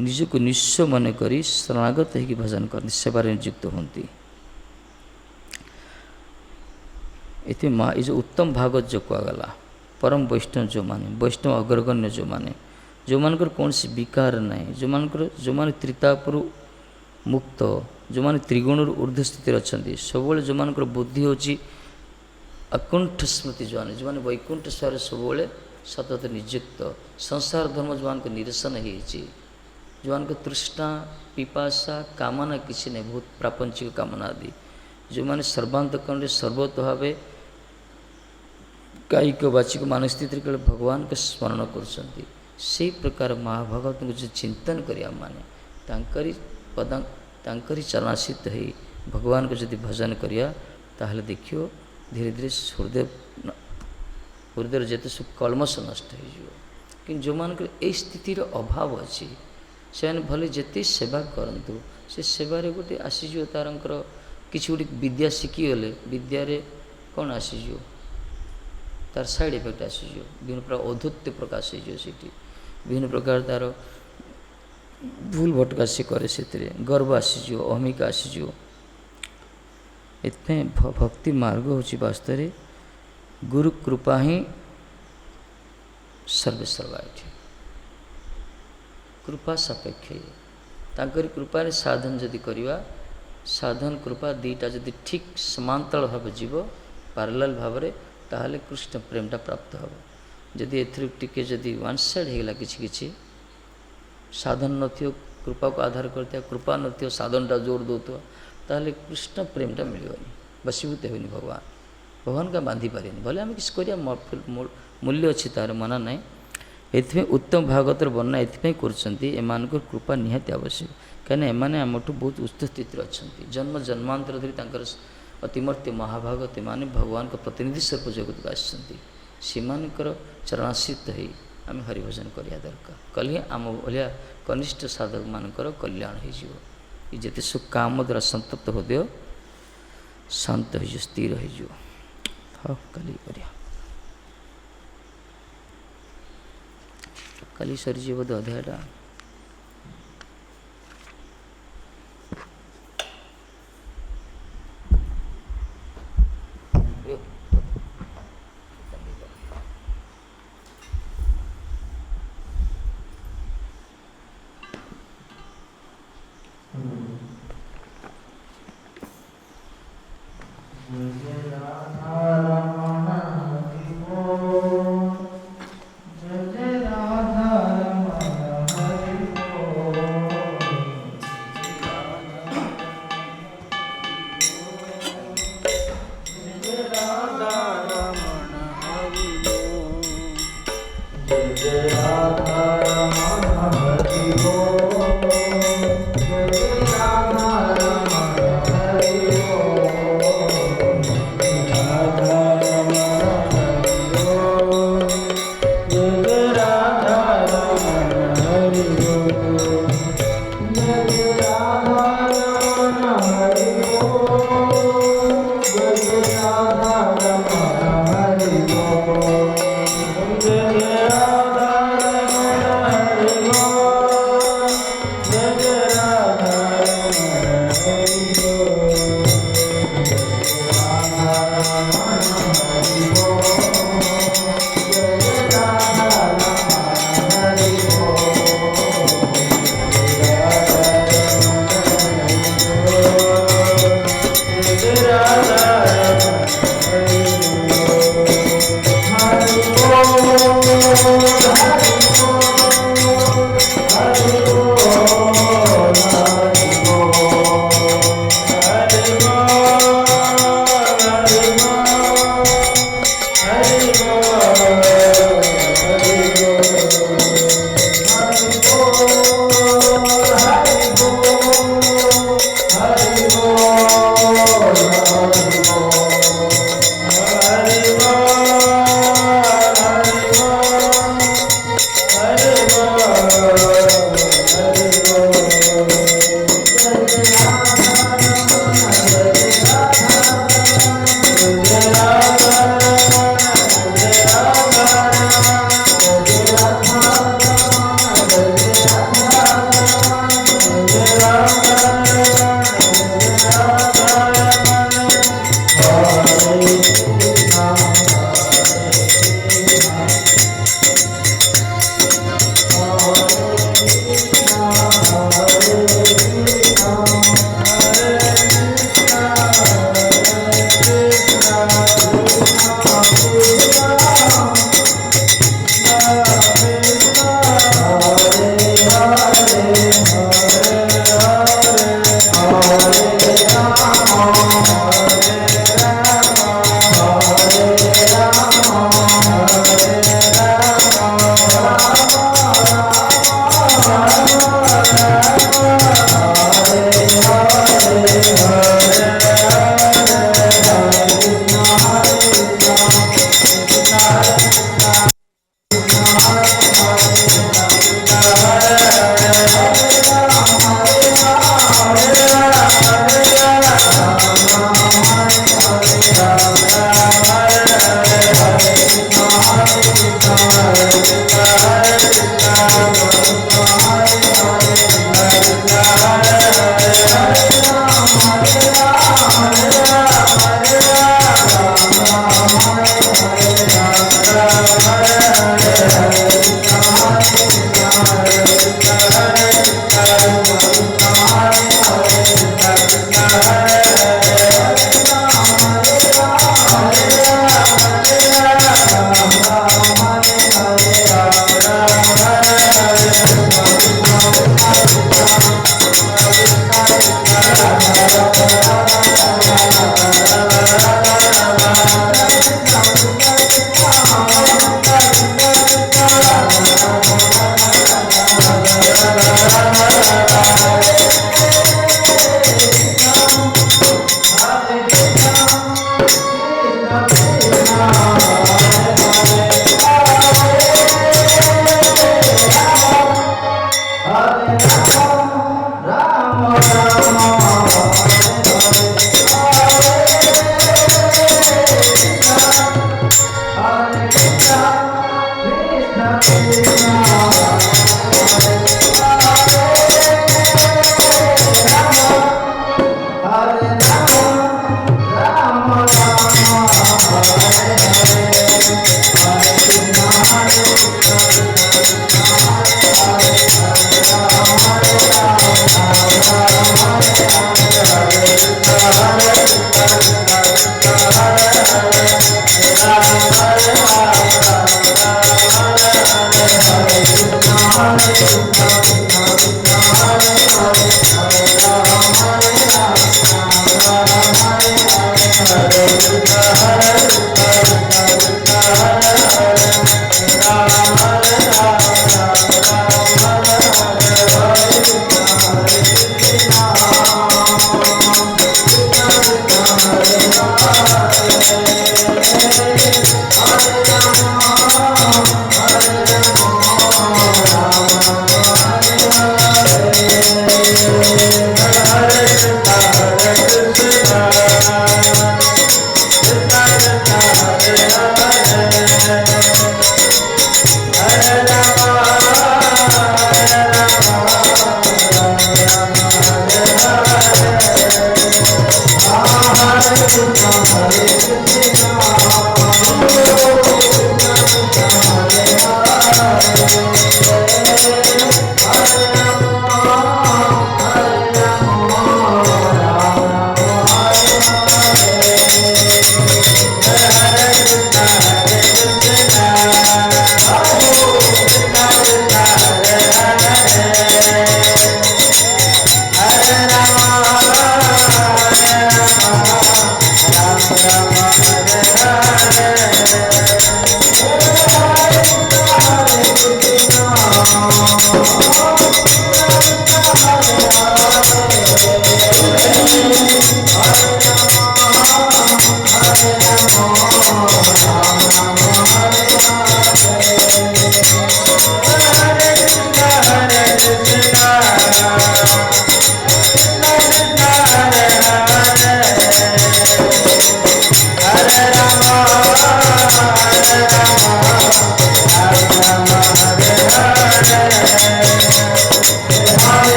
Speaker 1: निजको निस्व मन करी शरणागत होगी भजन करनी सेवार नियुक्त होती ये माँ ये जो उत्तम भागवत जो कहगला परम वैष्णव जो माने वैष्णव अग्रगण्य जो मानकर कौन सी विकार नहीं जो माने त्रितापुर मुक्त जो माने त्रिगुण ऊर्ध्व स्थिति अच्छा सब जो मानकर बुद्धि होची अकुंठ स्मृति जो माने वैकुंठ स्वर सब सतत नियुक्त संसार धर्म जो मान निरसन होती जो मान तृष्णा पिपासा कामना किसी नहीं बहुत प्रापंचिक कामना आदि जो माने सर्वांतकरण सर्वत भाव कायिक वाचिक मानसिक स्थिति के भगवान के स्मरण कर प्रकार महाभागवत को जो चिंतन करिया माने तांकरी पदा तांकरी चरणाश्रित हो भगवान को जदि भजन करिया ताहले देखियो धीरे धीरे हृदय जेते सब कलमश नष्ट हो जो मान स्थितिर अभाव अच्छी से भले जिते सेवा करतु से सेवार गोटे आसीज तार किसी गोटे विद्या शिखीगले विद्यारे कौन आसीज तार साइड इफेक्ट आसीज विभिन्न प्रकार औद्धत्य प्रकाश हो विभिन्न प्रकार तार भूल भटका सी करे से गर्व आसीज अहमिका आसीज इतने भक्ति मार्ग होची वास्तव गुरु कृपा ही सर्वेसर्वा ये कृपा सापेक्ष तांकरी कृपा साधन जदि करवा साधन कृपा दीटा जदि ठीक समांतर भाव जीव पारालाल भाव ताहले कृष्ण प्रेमटा प्राप्त हो जदि एथे जदि वन साइड होगा कि साधन नथियो कृपा को आधार करते कृपा नथियो साधनटा जोर दौथ ताहले कृष्ण प्रेमटा मिलनी बसीभूत होनी भगवान का बांधि पारे भले आम किसी कर मूल्य अच्छी तार मना ना ये उत्तम भागवतर वर्णना ये कर कृपा निहाती आवश्यक कहीं एमाने आमठू बहुत उच्च स्थित अच्छा जन्म जन्मांतर धरी अतिमर्त्य महाभागवत माने भगवान का प्रतिनिधि स्वरूप जगत को आसर चरणाश्रित हो आम हरिभजन करिया दरकार कल आम भाया कनिष्ठ साधक मानकर कल्याण हो जिते सब काम द्वारा संतप्त हृदय शांत हो स्थिर हो हाँ कल करिया कल सरीज बोध अध्यायटा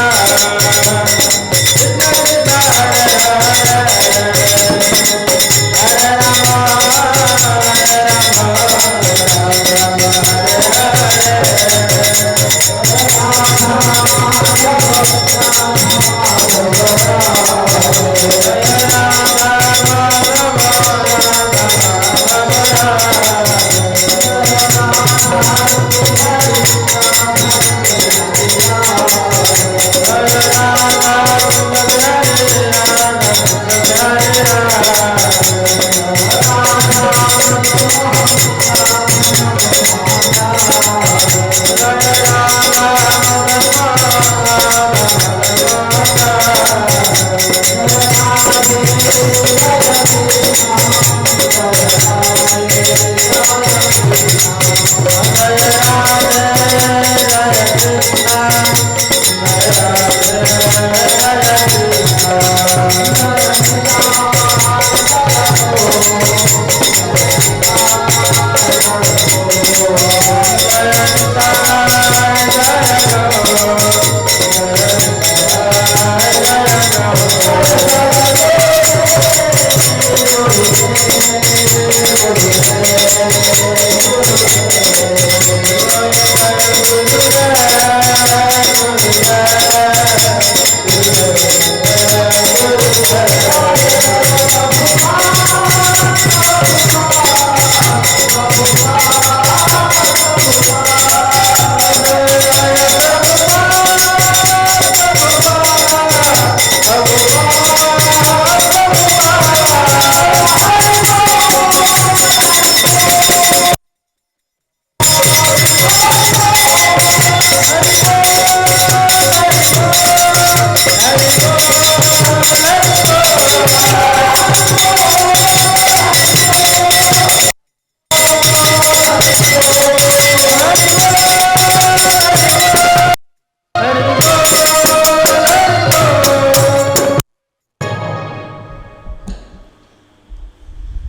Speaker 2: Hare